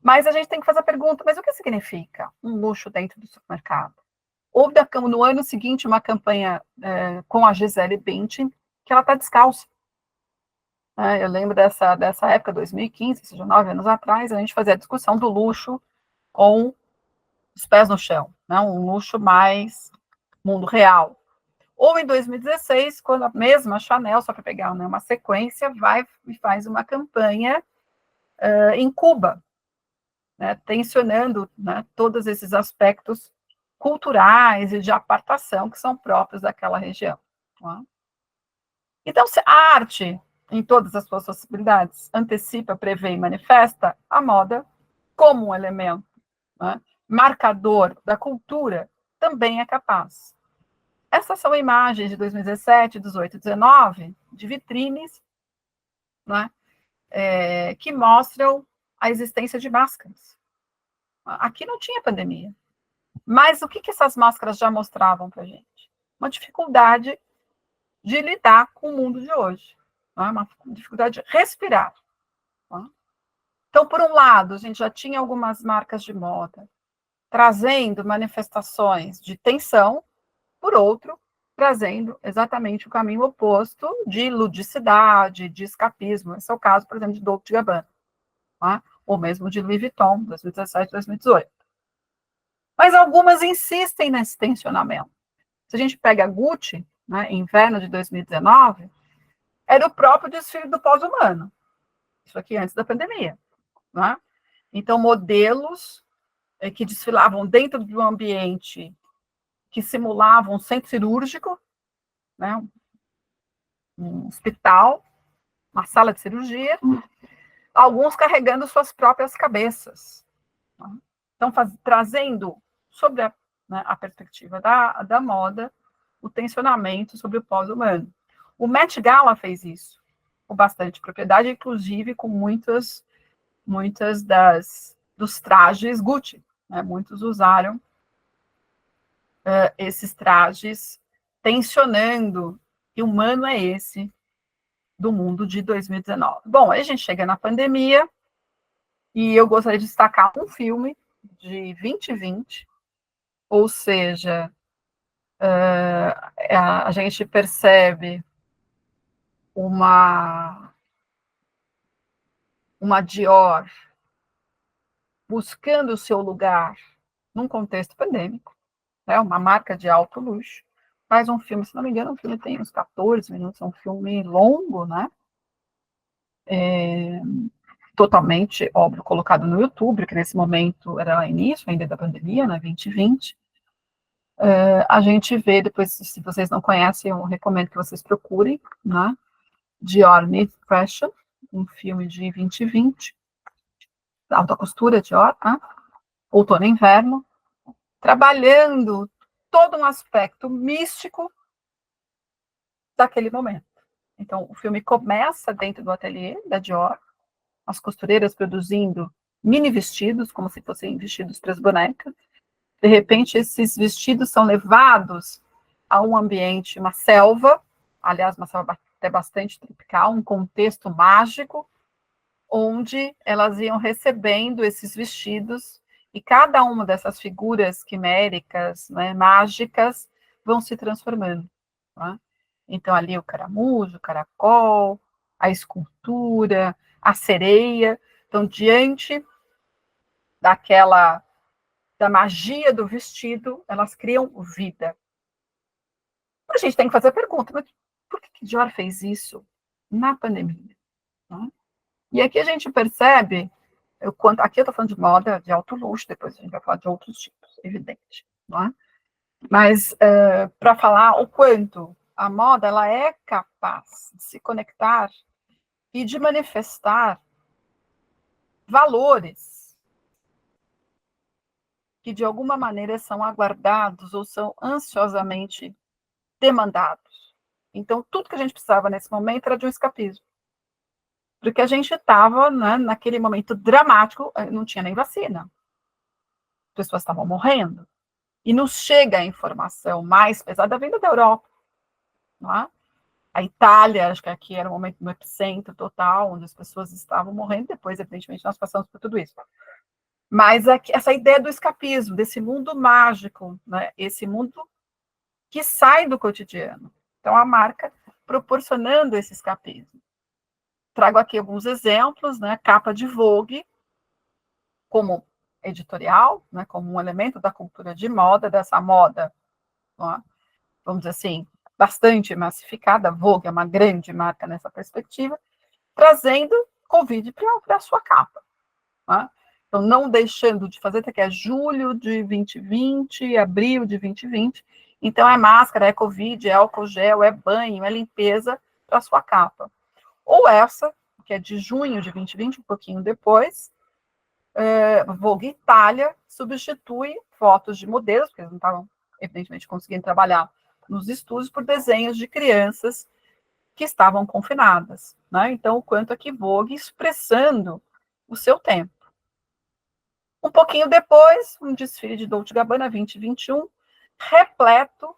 Mas a gente tem que fazer a pergunta, mas o que significa um luxo dentro do supermercado? Houve no ano seguinte uma campanha com a Gisele Bündchen, que ela está descalça. Eu lembro dessa época, 2015, ou seja, 9 anos atrás, a gente fazia a discussão do luxo com os pés no chão, né? Um luxo mais mundo real. Ou em 2016, quando a mesma Chanel, só para pegar, né, uma sequência, vai e faz uma campanha em Cuba, né, tensionando, né, todos esses aspectos culturais e de apartação que são próprios daquela região. Tá? Então, se a arte, em todas as suas possibilidades, antecipa, prevê e manifesta, a moda, como um elemento, né, marcador da cultura, também é capaz. Essas são imagens de 2017, 18, 19, de vitrines, né, que mostram a existência de máscaras. Aqui não tinha pandemia. Mas o que essas máscaras já mostravam para a gente? Uma dificuldade de lidar com o mundo de hoje. Né? Uma dificuldade de respirar. Né? Então, por um lado, a gente já tinha algumas marcas de moda trazendo manifestações de tensão, por outro, trazendo exatamente o caminho oposto de ludicidade, de escapismo. Esse é o caso, por exemplo, de Dolce & Gabbana, tá? Ou mesmo de Louis Vuitton, 2017, 2018. Mas algumas insistem nesse tensionamento. Se a gente pega a Gucci, né, inverno de 2019, era o próprio desfile do pós-humano. Isso aqui antes da pandemia. Né? Então, modelos que desfilavam dentro de um ambiente que simulava um centro cirúrgico, né, um hospital, uma sala de cirurgia, alguns carregando suas próprias cabeças. Né? Então, trazendo sobre a perspectiva da moda, o tensionamento sobre o pós-humano. O Met Gala fez isso, com bastante propriedade, inclusive com muitas dos trajes Gucci. Né? Muitos usaram esses trajes tensionando que humano é esse do mundo de 2019. Bom, aí a gente chega na pandemia e eu gostaria de destacar um filme de 2020, ou seja, a gente percebe uma Dior buscando o seu lugar num contexto pandêmico, né, uma marca de alto luxo, faz um filme, se não me engano, o filme tem uns 14 minutos, é um filme longo, né? Totalmente, óbvio, colocado no YouTube, que nesse momento era início ainda da pandemia, né, 2020. A gente vê, depois, se vocês não conhecem, eu recomendo que vocês procurem, né? Dior Mid Fashion, um filme de 2020, alta costura Dior, né? Outono e inverno, trabalhando todo um aspecto místico daquele momento. Então, o filme começa dentro do ateliê da Dior, as costureiras produzindo mini vestidos, como se fossem vestidos para as bonecas. De repente, esses vestidos são levados a um ambiente, uma selva, aliás, uma selva até bastante tropical, um contexto mágico, onde elas iam recebendo esses vestidos e cada uma dessas figuras quiméricas, né, mágicas, vão se transformando. Tá? Então, ali o caramujo, o caracol, a escultura, a sereia. Então, diante da magia do vestido, elas criam vida. A gente tem que fazer a pergunta, mas por que Dior fez isso na pandemia? Tá? E aqui a gente percebe, aqui eu estou falando de moda de alto luxo, depois a gente vai falar de outros tipos, evidente. Não é? Mas para falar o quanto a moda ela é capaz de se conectar e de manifestar valores que de alguma maneira são aguardados ou são ansiosamente demandados. Então, tudo que a gente precisava nesse momento era de um escapismo. Porque a gente estava, né, naquele momento dramático, não tinha nem vacina. pessoas estavam morrendo, e nos chega a informação mais pesada vindo da Europa, não é? A Itália, acho que aqui era o momento no epicentro total, onde as pessoas estavam morrendo, depois, evidentemente, nós passamos por tudo isso. Mas aqui, essa ideia do escapismo, desse mundo mágico, né? Esse mundo que sai do cotidiano. Então, a marca proporcionando esse escapismo. Trago aqui alguns exemplos, né? Capa de Vogue, como editorial, né? Como um elemento da cultura de moda, dessa moda, não é? Vamos dizer assim, bastante massificada. A Vogue é uma grande marca nessa perspectiva, trazendo Covid para a sua capa. Né? Então, não deixando de fazer, até que é julho de 2020, abril de 2020. Então, é máscara, é Covid, é álcool gel, é banho, é limpeza para a sua capa. Ou essa, que é de junho de 2020, um pouquinho depois, Vogue Itália substitui fotos de modelos, porque eles não estavam, evidentemente, conseguindo trabalhar nos estúdios, por desenhos de crianças que estavam confinadas. Né? Então, o quanto aqui Vogue expressando o seu tempo. Um pouquinho depois, um desfile de Dolce & Gabbana 2021, repleto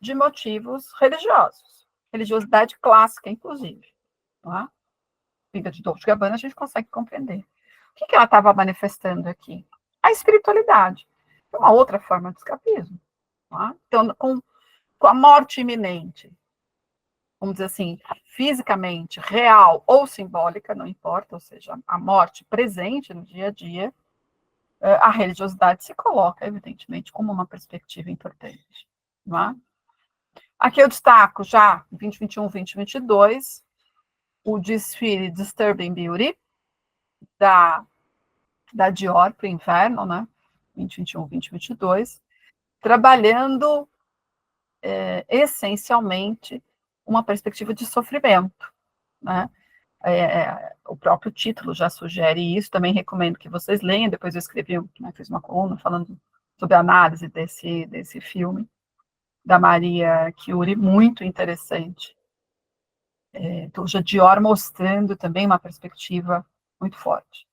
de motivos religiosos. Religiosidade clássica, inclusive. Tá? Vida de Dolce & Gabbana a gente consegue compreender. O que ela estava manifestando aqui? A espiritualidade. É uma outra forma de escapismo. Tá? Então, com a morte iminente, vamos dizer assim, fisicamente, real ou simbólica, não importa, ou seja, a morte presente no dia a dia, a religiosidade se coloca, evidentemente, como uma perspectiva importante. Não é? Aqui eu destaco já, 2021, 2022, o desfile Disturbing Beauty, da Dior para o inverno, né? 2021, 2022, trabalhando essencialmente uma perspectiva de sofrimento, né? O próprio título já sugere isso, também recomendo que vocês leiam, depois eu escrevi, né, fiz uma coluna falando sobre a análise desse filme, da Maria Chiuri, muito interessante. Então, já Dior mostrando também uma perspectiva muito forte.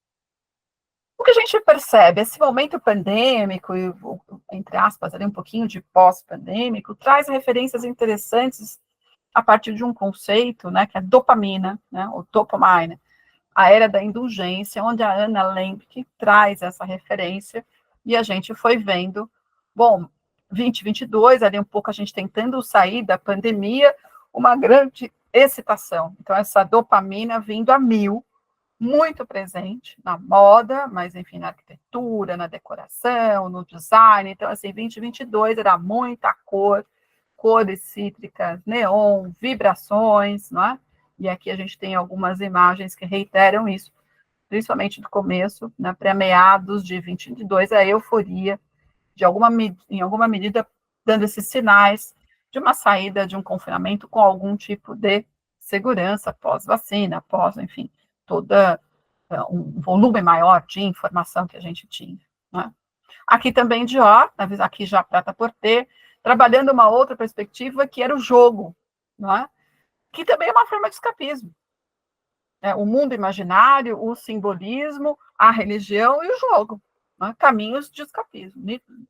O que a gente percebe, esse momento pandêmico, e, entre aspas, ali um pouquinho de pós-pandêmico, traz referências interessantes a partir de um conceito, né, que é dopamina, né, ou dopamine, a era da indulgência, onde a Anna Lembke traz essa referência, e a gente foi vendo, bom, 2022, ali um pouco a gente tentando sair da pandemia, uma grande excitação. Então, essa dopamina vindo a mil, muito presente na moda, mas, enfim, na arquitetura, na decoração, no design. Então, assim, 2022 era muita cor, cores cítricas, neon, vibrações, não é? E aqui a gente tem algumas imagens que reiteram isso, principalmente do começo, né, para meados de 2022, a euforia, em alguma medida, dando esses sinais de uma saída de um confinamento com algum tipo de segurança pós-vacina, enfim, toda um volume maior de informação que a gente tinha. Né? Aqui também Dior, aqui já Prata Porter, trabalhando uma outra perspectiva que era o jogo, não é? Que também é uma forma de escapismo. O mundo imaginário, o simbolismo, a religião e o jogo. Né? Caminhos de escapismo,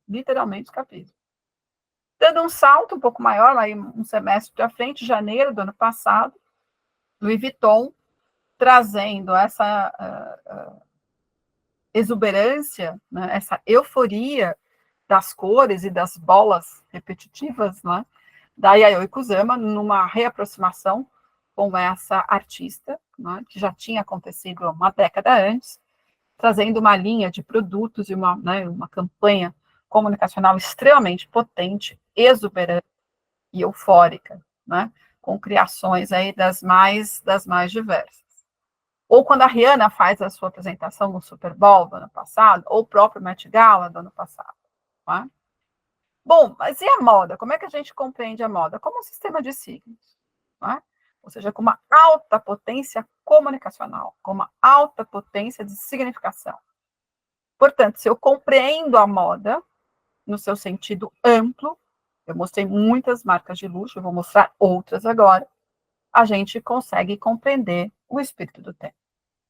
literalmente escapismo. Dando um salto um pouco maior, aí um semestre para frente, janeiro do ano passado, Louis Vuitton, trazendo essa exuberância, né? Essa euforia das cores e das bolas repetitivas, né? Da Yayoi Kusama, numa reaproximação com essa artista, né, que já tinha acontecido uma década antes, trazendo uma linha de produtos e uma campanha comunicacional extremamente potente, exuberante e eufórica, né, com criações aí das mais diversas. Ou quando a Rihanna faz a sua apresentação no Super Bowl do ano passado, ou o próprio Met Gala do ano passado. Tá? Bom, mas e a moda? Como é que a gente compreende a moda? Como um sistema de signos. Tá? Ou seja, com uma alta potência comunicacional, com uma alta potência de significação. Portanto, se eu compreendo a moda no seu sentido amplo, eu mostrei muitas marcas de luxo, eu vou mostrar outras agora, a gente consegue compreender o espírito do tempo.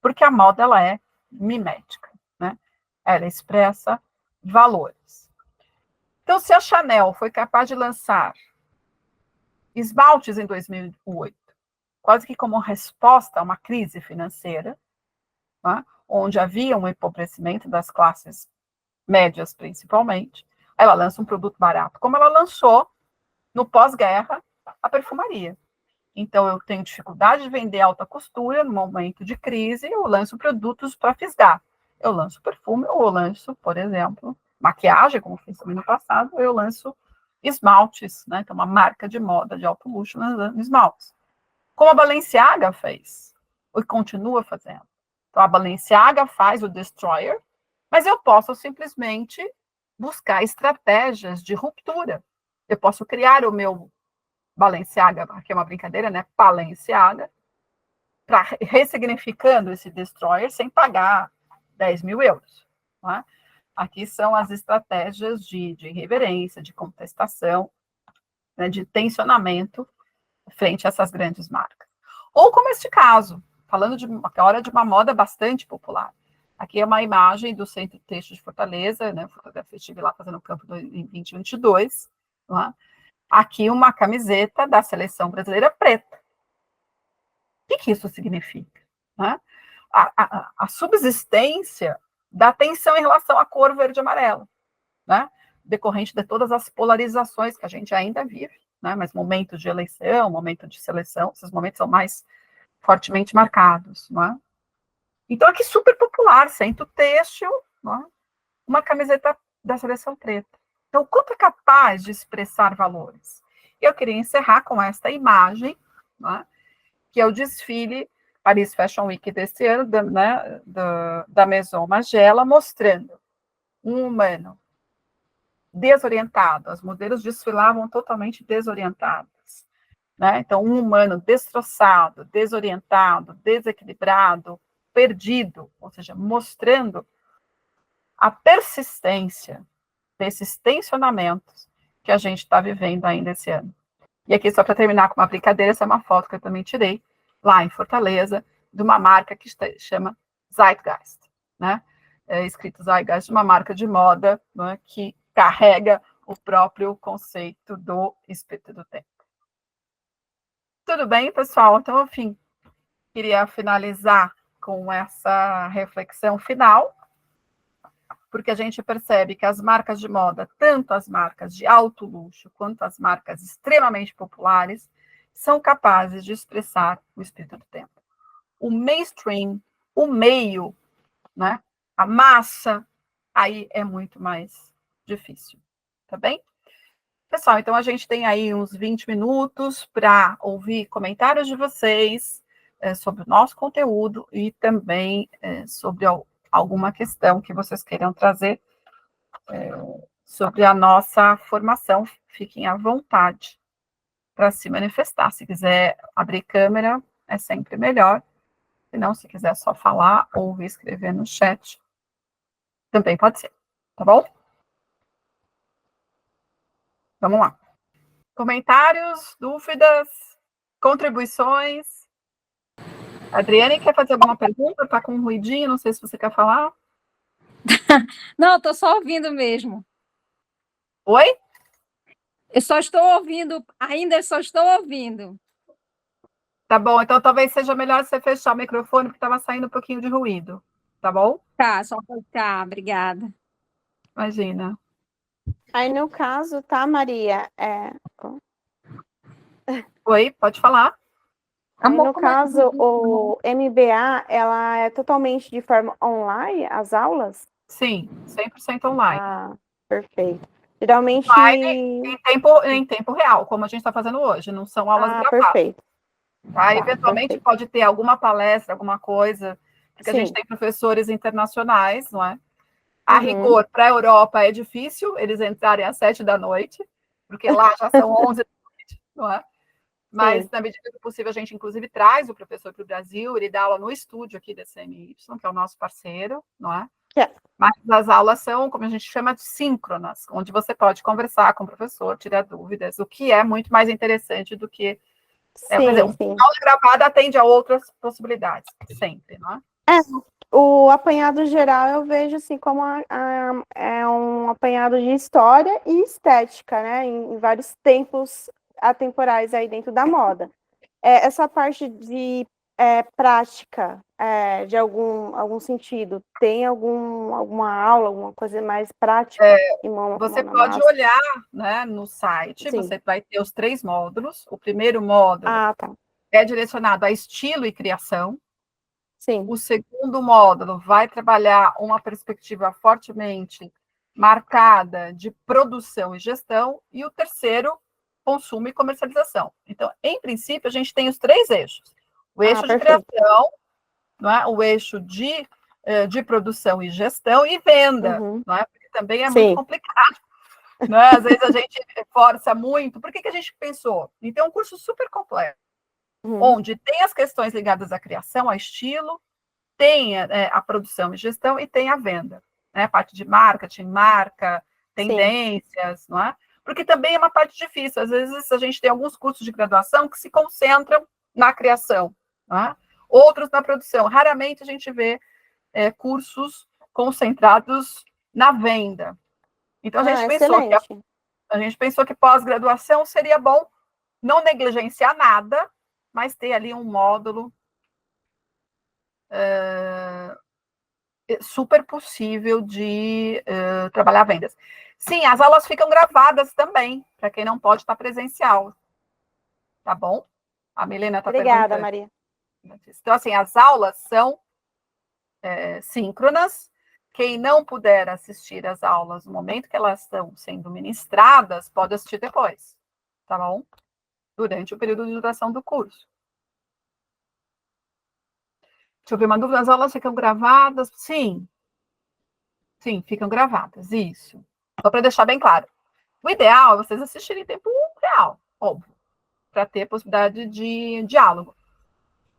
Porque a moda, ela é mimética, né? Ela expressa valores. Então, se a Chanel foi capaz de lançar esmaltes em 2008, quase que como resposta a uma crise financeira, né, onde havia um empobrecimento das classes médias, principalmente, ela lança um produto barato, como ela lançou no pós-guerra a perfumaria. Então, eu tenho dificuldade de vender alta costura no momento de crise, eu lanço produtos para fisgar. Eu lanço perfume, ou eu lanço, por exemplo, maquiagem, como fiz no ano passado, eu lanço esmaltes, né? Então, uma marca de moda de alto luxo lançando esmaltes. Como a Balenciaga fez, e continua fazendo. Então, a Balenciaga faz o Destroyer, mas eu posso simplesmente buscar estratégias de ruptura. Eu posso criar o meu Balenciaga, que é uma brincadeira, né? Balenciaga, para ressignificando esse Destroyer sem pagar 10 mil euros. Né? Aqui são as estratégias de reverência, de contestação, né, de tensionamento frente a essas grandes marcas. Ou como este caso, falando agora de uma moda bastante popular. Aqui é uma imagem do Centro Têxtil de Fortaleza, né? Fotografia, estive lá fazendo o campo em 2022. Né? Aqui uma camiseta da seleção brasileira preta. O que isso significa? Né? A subsistência da tensão em relação à cor verde e amarela, né? Decorrente de todas as polarizações que a gente ainda vive, né? Mas momentos de eleição, momento de seleção, esses momentos são mais fortemente marcados. Né? Então, aqui super popular, Centro Têxtil, né? Uma camiseta da seleção preta. Então, o quanto é capaz de expressar valores? Eu queria encerrar com esta imagem, né? Que é o desfile Paris Fashion Week desse ano, da Maison Margiela, mostrando um humano desorientado. As modelos desfilavam totalmente desorientadas. Né? Então, um humano destroçado, desorientado, desequilibrado, perdido, ou seja, mostrando a persistência desses tensionamentos que a gente está vivendo ainda esse ano. E aqui, só para terminar com uma brincadeira, essa é uma foto que eu também tirei, lá em Fortaleza, de uma marca que chama Zeitgeist, né? Escrito Zeitgeist, uma marca de moda, né, que carrega o próprio conceito do espírito do tempo. Tudo bem, pessoal? Então, enfim, queria finalizar com essa reflexão final, porque a gente percebe que as marcas de moda, tanto as marcas de alto luxo, quanto as marcas extremamente populares, são capazes de expressar o espírito do tempo. O mainstream, o meio, né, a massa, aí é muito mais difícil, tá bem? Pessoal, então a gente tem aí uns 20 minutos para ouvir comentários de vocês sobre o nosso conteúdo e também sobre alguma questão que vocês queiram trazer sobre a nossa formação. Fiquem à vontade para se manifestar. Se quiser abrir câmera, é sempre melhor. Se não, se quiser só falar ou escrever no chat, também pode ser. Tá bom? Vamos lá. Comentários, dúvidas, contribuições? Adriane, quer fazer alguma pergunta? Está com um ruidinho, não sei se você quer falar.
Não, estou só ouvindo mesmo.
Oi?
Eu só estou ouvindo, ainda só estou ouvindo.
Tá bom, então talvez seja melhor você fechar o microfone, porque estava saindo um pouquinho de ruído. Tá bom?
Tá, só tá, obrigada.
Imagina.
Aí, no caso, tá, Maria?
Oi, pode falar.
Aí, no caso, o MBA, ela é totalmente de forma online, as aulas?
Sim, 100% online.
Ah, perfeito. Geralmente...
Online em tempo real, como a gente está fazendo hoje, não são aulas gravadas.
Perfeito.
Tá? Eventualmente
perfeito.
pode ter alguma palestra, alguma coisa, porque a gente
Sim.
tem professores internacionais, não é? A rigor, para a Europa é difícil eles entrarem às 7 da noite, porque lá já são 11 da noite, não é? Mas, na medida do possível, a gente, inclusive, traz o professor para o Brasil, ele dá aula no estúdio aqui da CMY, que é o nosso parceiro, não é? Mas as aulas são, como a gente chama, de síncronas, onde você pode conversar com o professor, tirar dúvidas, o que é muito mais interessante do que...
Sim,
por exemplo, a aula gravada atende a outras possibilidades, sempre, não é?
O apanhado geral eu vejo assim como é apanhado de história e estética, né? Em vários tempos atemporais aí dentro da moda. Essa parte de prática, de algum sentido, tem alguma aula, alguma coisa mais prática?
Você pode olhar, né, no site,
Sim.
você vai ter os 3 módulos. O primeiro módulo
Tá.
é direcionado a estilo e criação.
Sim.
O segundo módulo vai trabalhar uma perspectiva fortemente marcada de produção e gestão. E o terceiro, consumo e comercialização. Então, em princípio, a gente tem os 3 eixos. O eixo de
perfeito.
criação, não é? O eixo de produção e gestão e venda, não é? Porque também é muito complicado. Né? Às vezes a gente força muito. Por que a gente pensou? Então, é um curso super completo, onde tem as questões ligadas à criação, a estilo, tem a produção e gestão e tem a venda. Né? A parte de marketing, marca, tendências, não é? Porque também é uma parte difícil. Às vezes a gente tem alguns cursos de graduação que se concentram na criação, não é? Outros na produção. Raramente a gente vê cursos concentrados na venda. Então, a gente pensou que pós-graduação seria bom não negligenciar nada, mas ter ali um módulo super possível de trabalhar vendas. Sim, as aulas ficam gravadas também, para quem não pode estar presencial. Tá bom? A Milena está perguntando.
Obrigada, Maria.
Então, assim, as aulas são síncronas. Quem não puder assistir às aulas no momento que elas estão sendo ministradas, pode assistir depois, tá bom? Durante o período de duração do curso. Deixa eu ver uma dúvida, as aulas ficam gravadas? Sim. Sim, ficam gravadas, isso. Só para deixar bem claro. O ideal é vocês assistirem em tempo real, óbvio, para ter possibilidade de diálogo.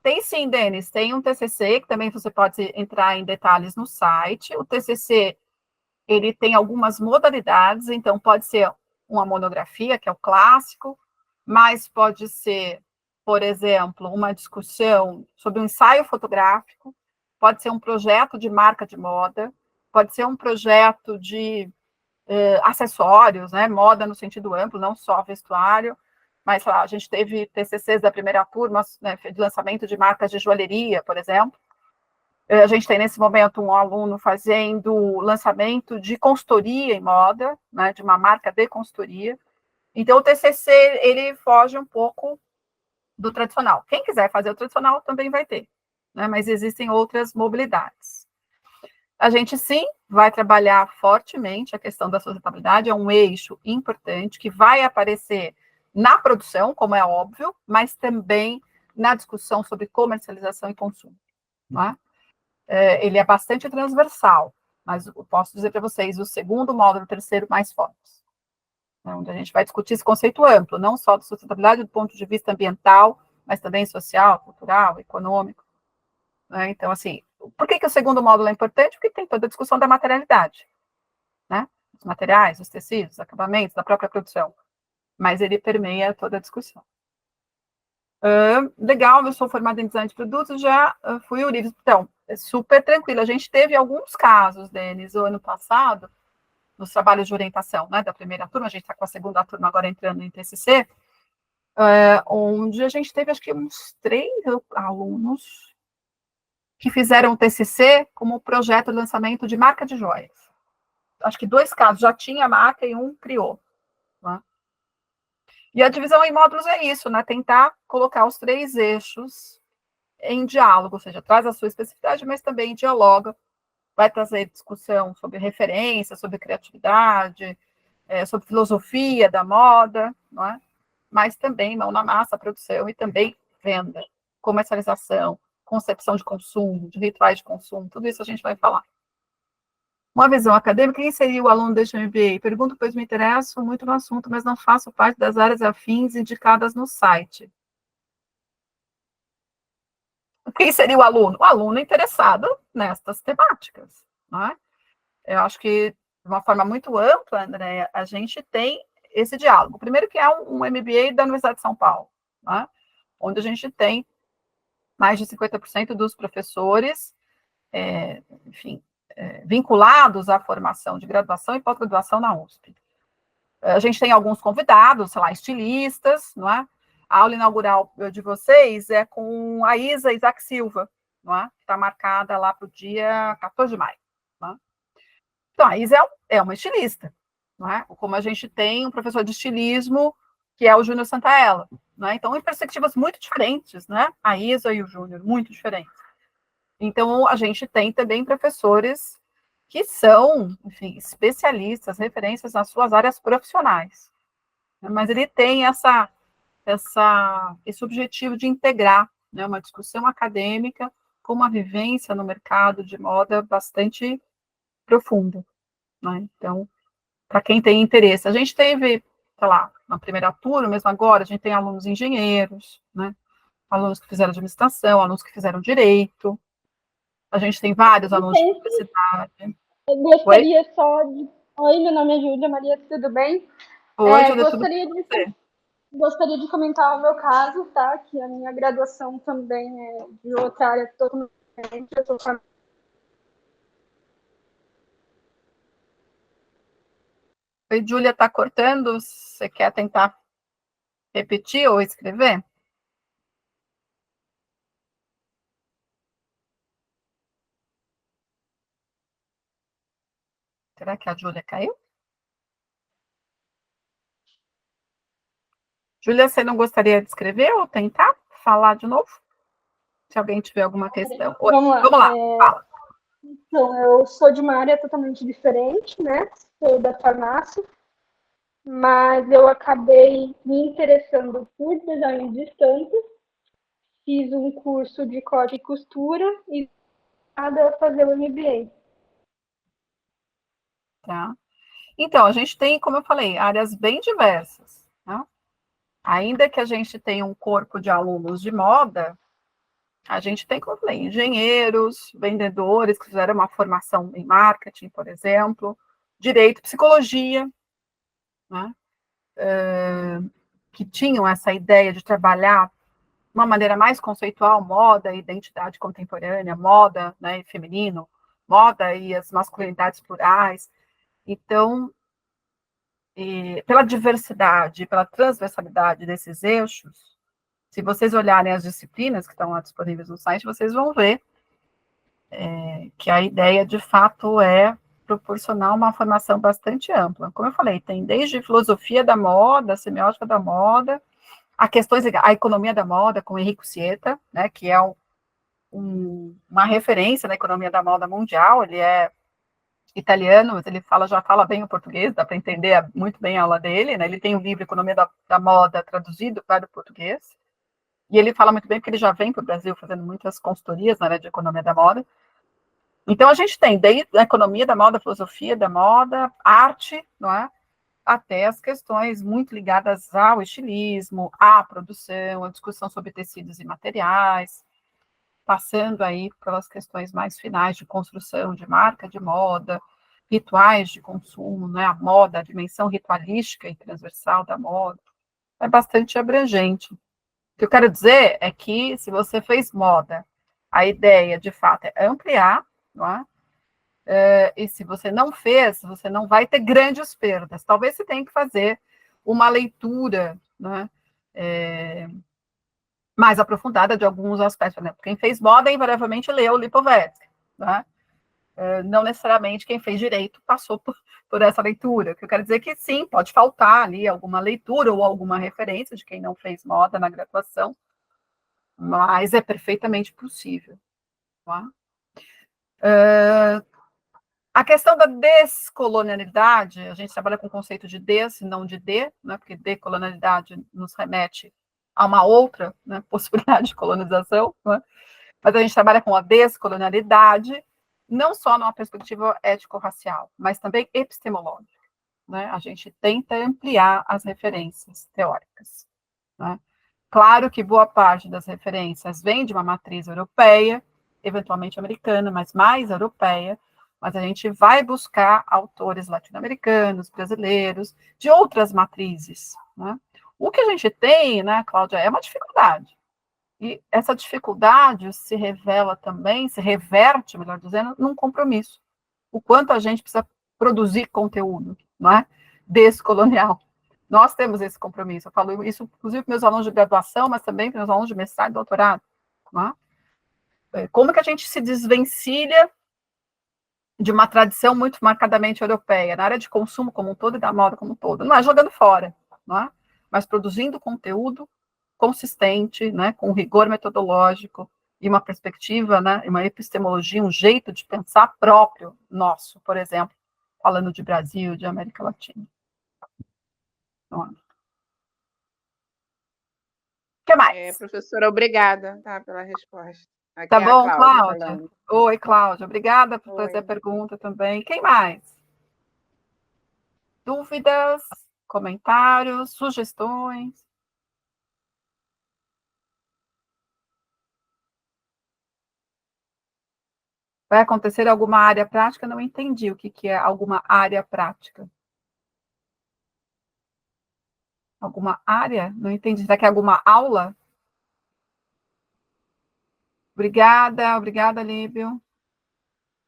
Tem sim, Denis, tem um TCC, que também você pode entrar em detalhes no site. O TCC, ele tem algumas modalidades, então pode ser uma monografia, que é o clássico, mas pode ser, por exemplo, uma discussão sobre um ensaio fotográfico, pode ser um projeto de marca de moda, pode ser um projeto de acessórios, né, moda no sentido amplo, não só vestuário, mas lá, a gente teve TCCs da primeira turma, né, de lançamento de marcas de joalheria, por exemplo. A gente tem, nesse momento, um aluno fazendo lançamento de consultoria em moda, né, de uma marca de consultoria. Então, o TCC, ele foge um pouco do tradicional. Quem quiser fazer o tradicional também vai ter, né, mas existem outras mobilidades. A gente, sim, vai trabalhar fortemente a questão da sustentabilidade, é um eixo importante que vai aparecer na produção, como é óbvio, mas também na discussão sobre comercialização e consumo. Não é? Ele é bastante transversal, mas eu posso dizer para vocês, o segundo módulo, o terceiro, mais fortes, né, onde a gente vai discutir esse conceito amplo, não só de sustentabilidade do ponto de vista ambiental, mas também social, cultural, econômico. Né? Então, assim, por que o segundo módulo é importante? Porque tem toda a discussão da materialidade, né? Os materiais, os tecidos, os acabamentos, da própria produção. Mas ele permeia toda a discussão. Legal, eu sou formada em design de produtos, já fui URIVS. Então, é super tranquilo. A gente teve alguns casos, Denis, o ano passado, nos trabalhos de orientação, né, da primeira turma, a gente está com a segunda turma agora entrando em TCC, onde a gente teve, acho que uns 3 alunos que fizeram o TCC como projeto de lançamento de marca de joias. Acho que 2 casos, já tinha a marca e um criou. Né? E a divisão em módulos é isso, né? Tentar colocar os 3 eixos em diálogo, ou seja, traz a sua especificidade, mas também dialoga, vai trazer discussão sobre referência, sobre criatividade, sobre filosofia da moda, não é? Mas também mão na massa, produção e também venda, comercialização, concepção de consumo, de rituais de consumo, tudo isso a gente vai falar. Uma visão acadêmica, quem seria o aluno deste MBA? Pergunto, pois me interesso muito no assunto, mas não faço parte das áreas afins indicadas no site. Quem seria o aluno? O aluno interessado nestas temáticas. Não é? Eu acho que, de uma forma muito ampla, André, a gente tem esse diálogo. Primeiro que é um MBA da Universidade de São Paulo, né? Onde a gente tem mais de 50% dos professores, enfim, vinculados à formação de graduação e pós-graduação na USP. A gente tem alguns convidados, sei lá, estilistas, não é? A aula inaugural de vocês é com a Isa Isaac Silva, não é? Que está marcada lá para o dia 14 de maio. Não é? Então, a Isa é uma estilista, não é? Como a gente tem um professor de estilismo, que é o Júnior Santaella, não é? Então, em perspectivas muito diferentes, né? A Isa e o Júnior, muito diferentes. Então, a gente tem também professores que são, enfim, especialistas, referências nas suas áreas profissionais. Mas ele tem esse objetivo de integrar, né, uma discussão acadêmica com uma vivência no mercado de moda bastante profunda. Né? Então, para quem tem interesse, a gente teve, sei lá, na primeira turma, mesmo agora, a gente tem alunos engenheiros, né? Alunos que fizeram administração, alunos que fizeram direito, a gente tem vários alunos de publicidade.
Eu gostaria só de... Oi, meu nome é Júlia Maria, tudo bem?
Oi, Júlia,
Gostaria de comentar o meu caso, tá? Que a minha graduação também é de outra área totalmente diferente. Eu tô com
Oi, Júlia, está cortando? Você quer tentar repetir ou escrever? Será que a Júlia caiu? Júlia, você não gostaria de escrever ou tentar falar de novo? Se alguém tiver alguma questão.
Vamos lá.
Fala.
Então, eu sou de uma área totalmente diferente, né? Sou da farmácia, mas eu acabei me interessando por design de estampas, fiz um curso de corte e costura e nada a fazer o MBA.
Tá. Então, a gente tem, como eu falei, áreas bem diversas. Né? Ainda que a gente tenha um corpo de alunos de moda, a gente tem, como eu falei, engenheiros, vendedores que fizeram uma formação em marketing, por exemplo, direito, psicologia, né? Que tinham essa ideia de trabalhar de uma maneira mais conceitual, moda e identidade contemporânea, moda, né, e feminino, moda e as masculinidades plurais. Então, pela diversidade, pela transversalidade desses eixos, se vocês olharem as disciplinas que estão lá disponíveis no site, vocês vão ver que a ideia, de fato, é proporcionar uma formação bastante ampla. Como eu falei, tem desde filosofia da moda, semiótica da moda, a questões ligadas à economia da moda, com Enrico Sieta, né, que é uma referência na economia da moda mundial. Ele é italiano, mas ele já fala bem o português, dá para entender muito bem a aula dele, né? Ele tem um livro Economia da Moda traduzido para o português, e ele fala muito bem porque ele já vem para o Brasil fazendo muitas consultorias na área de economia da moda. Então, a gente tem desde a economia da moda, filosofia da moda, arte, não é? Até as questões muito ligadas ao estilismo, à produção, à discussão sobre tecidos e materiais, passando aí pelas questões mais finais de construção de marca de moda, rituais de consumo, né? A moda, a dimensão ritualística e transversal da moda, é bastante abrangente. O que eu quero dizer é que, se você fez moda, a ideia, de fato, é ampliar, não é? E se você não fez, você não vai ter grandes perdas. Talvez você tenha que fazer uma leitura, né, mais aprofundada de alguns aspectos. Por exemplo, quem fez moda, invariavelmente, leu Lipovetsky. Né? Não necessariamente quem fez direito passou por essa leitura. O que eu quero dizer é que, sim, pode faltar ali alguma leitura ou alguma referência de quem não fez moda na graduação, mas é perfeitamente possível. Tá? A questão da descolonialidade, a gente trabalha com o conceito de des e não de de, né, porque decolonialidade nos remete a uma outra, né, possibilidade de colonização, né, mas a gente trabalha com a descolonialidade, não só numa perspectiva ético-racial, mas também epistemológica. Né, a gente tenta ampliar as referências teóricas. Né. Claro que boa parte das referências vem de uma matriz europeia, eventualmente americana, mas mais europeia, mas a gente vai buscar autores latino-americanos, brasileiros, de outras matrizes. Né? O que a gente tem, né, Cláudia, é uma dificuldade. E essa dificuldade se revela também, se reverte, melhor dizendo, num compromisso. o quanto a gente precisa produzir conteúdo, não é? Descolonial. Nós temos esse compromisso. Eu falo isso, inclusive, para meus alunos de graduação, mas também para meus alunos de mestrado e doutorado. Não é? Como que a gente se desvencilha de uma tradição muito marcadamente europeia, na área de consumo como um todo e da moda como um todo? Não é jogando fora, não é? Mas produzindo conteúdo consistente, né, com rigor metodológico e uma perspectiva, né, uma epistemologia, um jeito de pensar próprio nosso, por exemplo, falando de Brasil, de América Latina. Então, o que mais?
Professora, obrigada, tá, pela resposta. Aqui
Tá
é a
bom,
Cláudia
Cláudia?
falando.
Oi, Cláudia. Obrigada por
Oi.
fazer a pergunta também. Quem mais? Dúvidas, comentários, sugestões? Vai acontecer alguma área prática? Não entendi o que é alguma área prática. Alguma área? Não entendi. Será que é alguma aula? Obrigada, Líbio.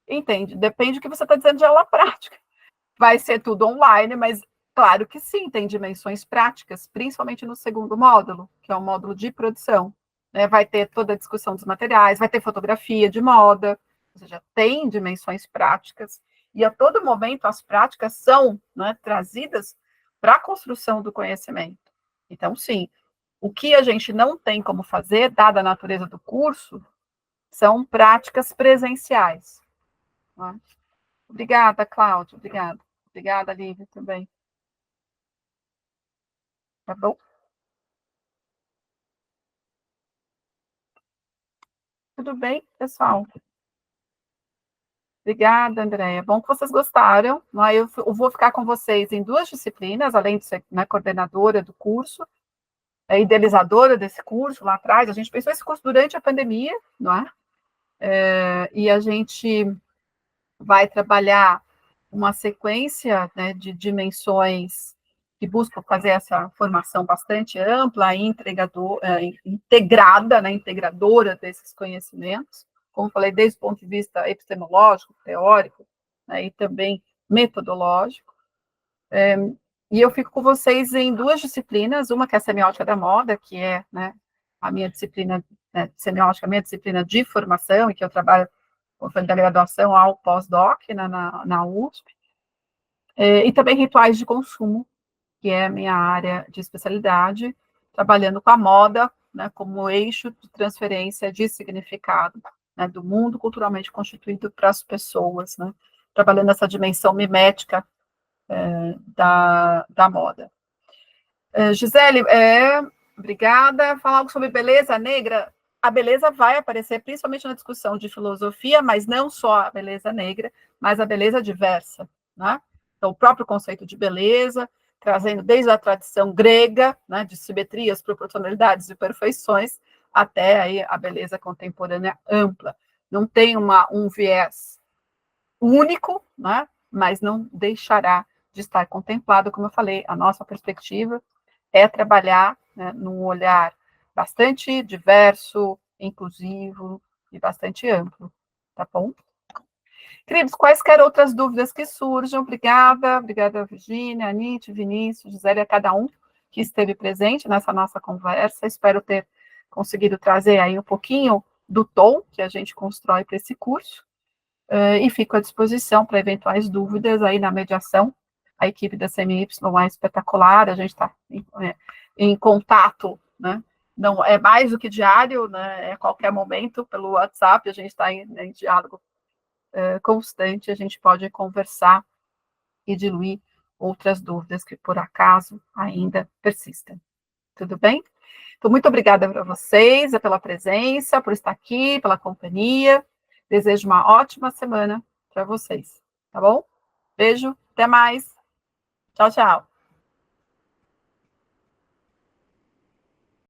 Entende? Depende do que você está dizendo de aula prática. Vai ser tudo online, mas claro que sim, tem dimensões práticas, principalmente no segundo módulo, que é o módulo de produção. Né? Vai ter toda a discussão dos materiais, vai ter fotografia de moda, ou seja, tem dimensões práticas, e a todo momento as práticas são, né, trazidas para a construção do conhecimento. Então, sim, o que a gente não tem como fazer, dada a natureza do curso, são práticas presenciais. Né? Obrigada, Cláudia, obrigada. Obrigada, Lívia, também. Tá bom? Tudo bem, pessoal? Obrigada, Andréia. Bom que vocês gostaram. Eu vou ficar com vocês em 2 disciplinas, além de ser, né, coordenadora do curso, idealizadora desse curso lá atrás. A gente pensou esse curso durante a pandemia, não é? E a gente vai trabalhar uma sequência, né, de dimensões que buscam fazer essa formação bastante ampla e integrada, né, integradora desses conhecimentos, como falei, desde o ponto de vista epistemológico, teórico, né, e também metodológico. E eu fico com vocês em 2 disciplinas, uma que é a semiótica da moda, que é, né, a minha disciplina, né, semiótica, a minha disciplina de formação, e que eu trabalho da graduação ao pós-doc, né, na USP, e também rituais de consumo, que é a minha área de especialidade, trabalhando com a moda, né, como eixo de transferência de significado, né, do mundo culturalmente constituído para as pessoas, né, trabalhando essa dimensão mimética da moda. Gisele, obrigada. Falar algo sobre beleza negra. A beleza vai aparecer principalmente na discussão de filosofia, mas não só a beleza negra, mas a beleza diversa, né? Então, o próprio conceito de beleza, trazendo desde a tradição grega, né, de simetrias, proporcionalidades e perfeições, até aí a beleza contemporânea ampla. Não tem um viés único, né, mas não deixará de estar contemplado, como eu falei, a nossa perspectiva é trabalhar, né, num olhar bastante diverso, inclusivo e bastante amplo, tá bom? Queridos, quaisquer outras dúvidas que surjam, obrigada, Virgínia, Anite, Vinícius, Gisele, a cada um que esteve presente nessa nossa conversa, espero ter conseguido trazer aí um pouquinho do tom que a gente constrói para esse curso, e fico à disposição para eventuais dúvidas aí na mediação. A equipe da CMY é espetacular, a gente está em contato, né? Não é mais do que diário, né? É a qualquer momento pelo WhatsApp, a gente está em diálogo constante, a gente pode conversar e diluir outras dúvidas que por acaso ainda persistem. Tudo bem? Então, muito obrigada para vocês, pela presença, por estar aqui, pela companhia. Desejo uma ótima semana para vocês, tá bom? Beijo, até mais. Tchau, tchau.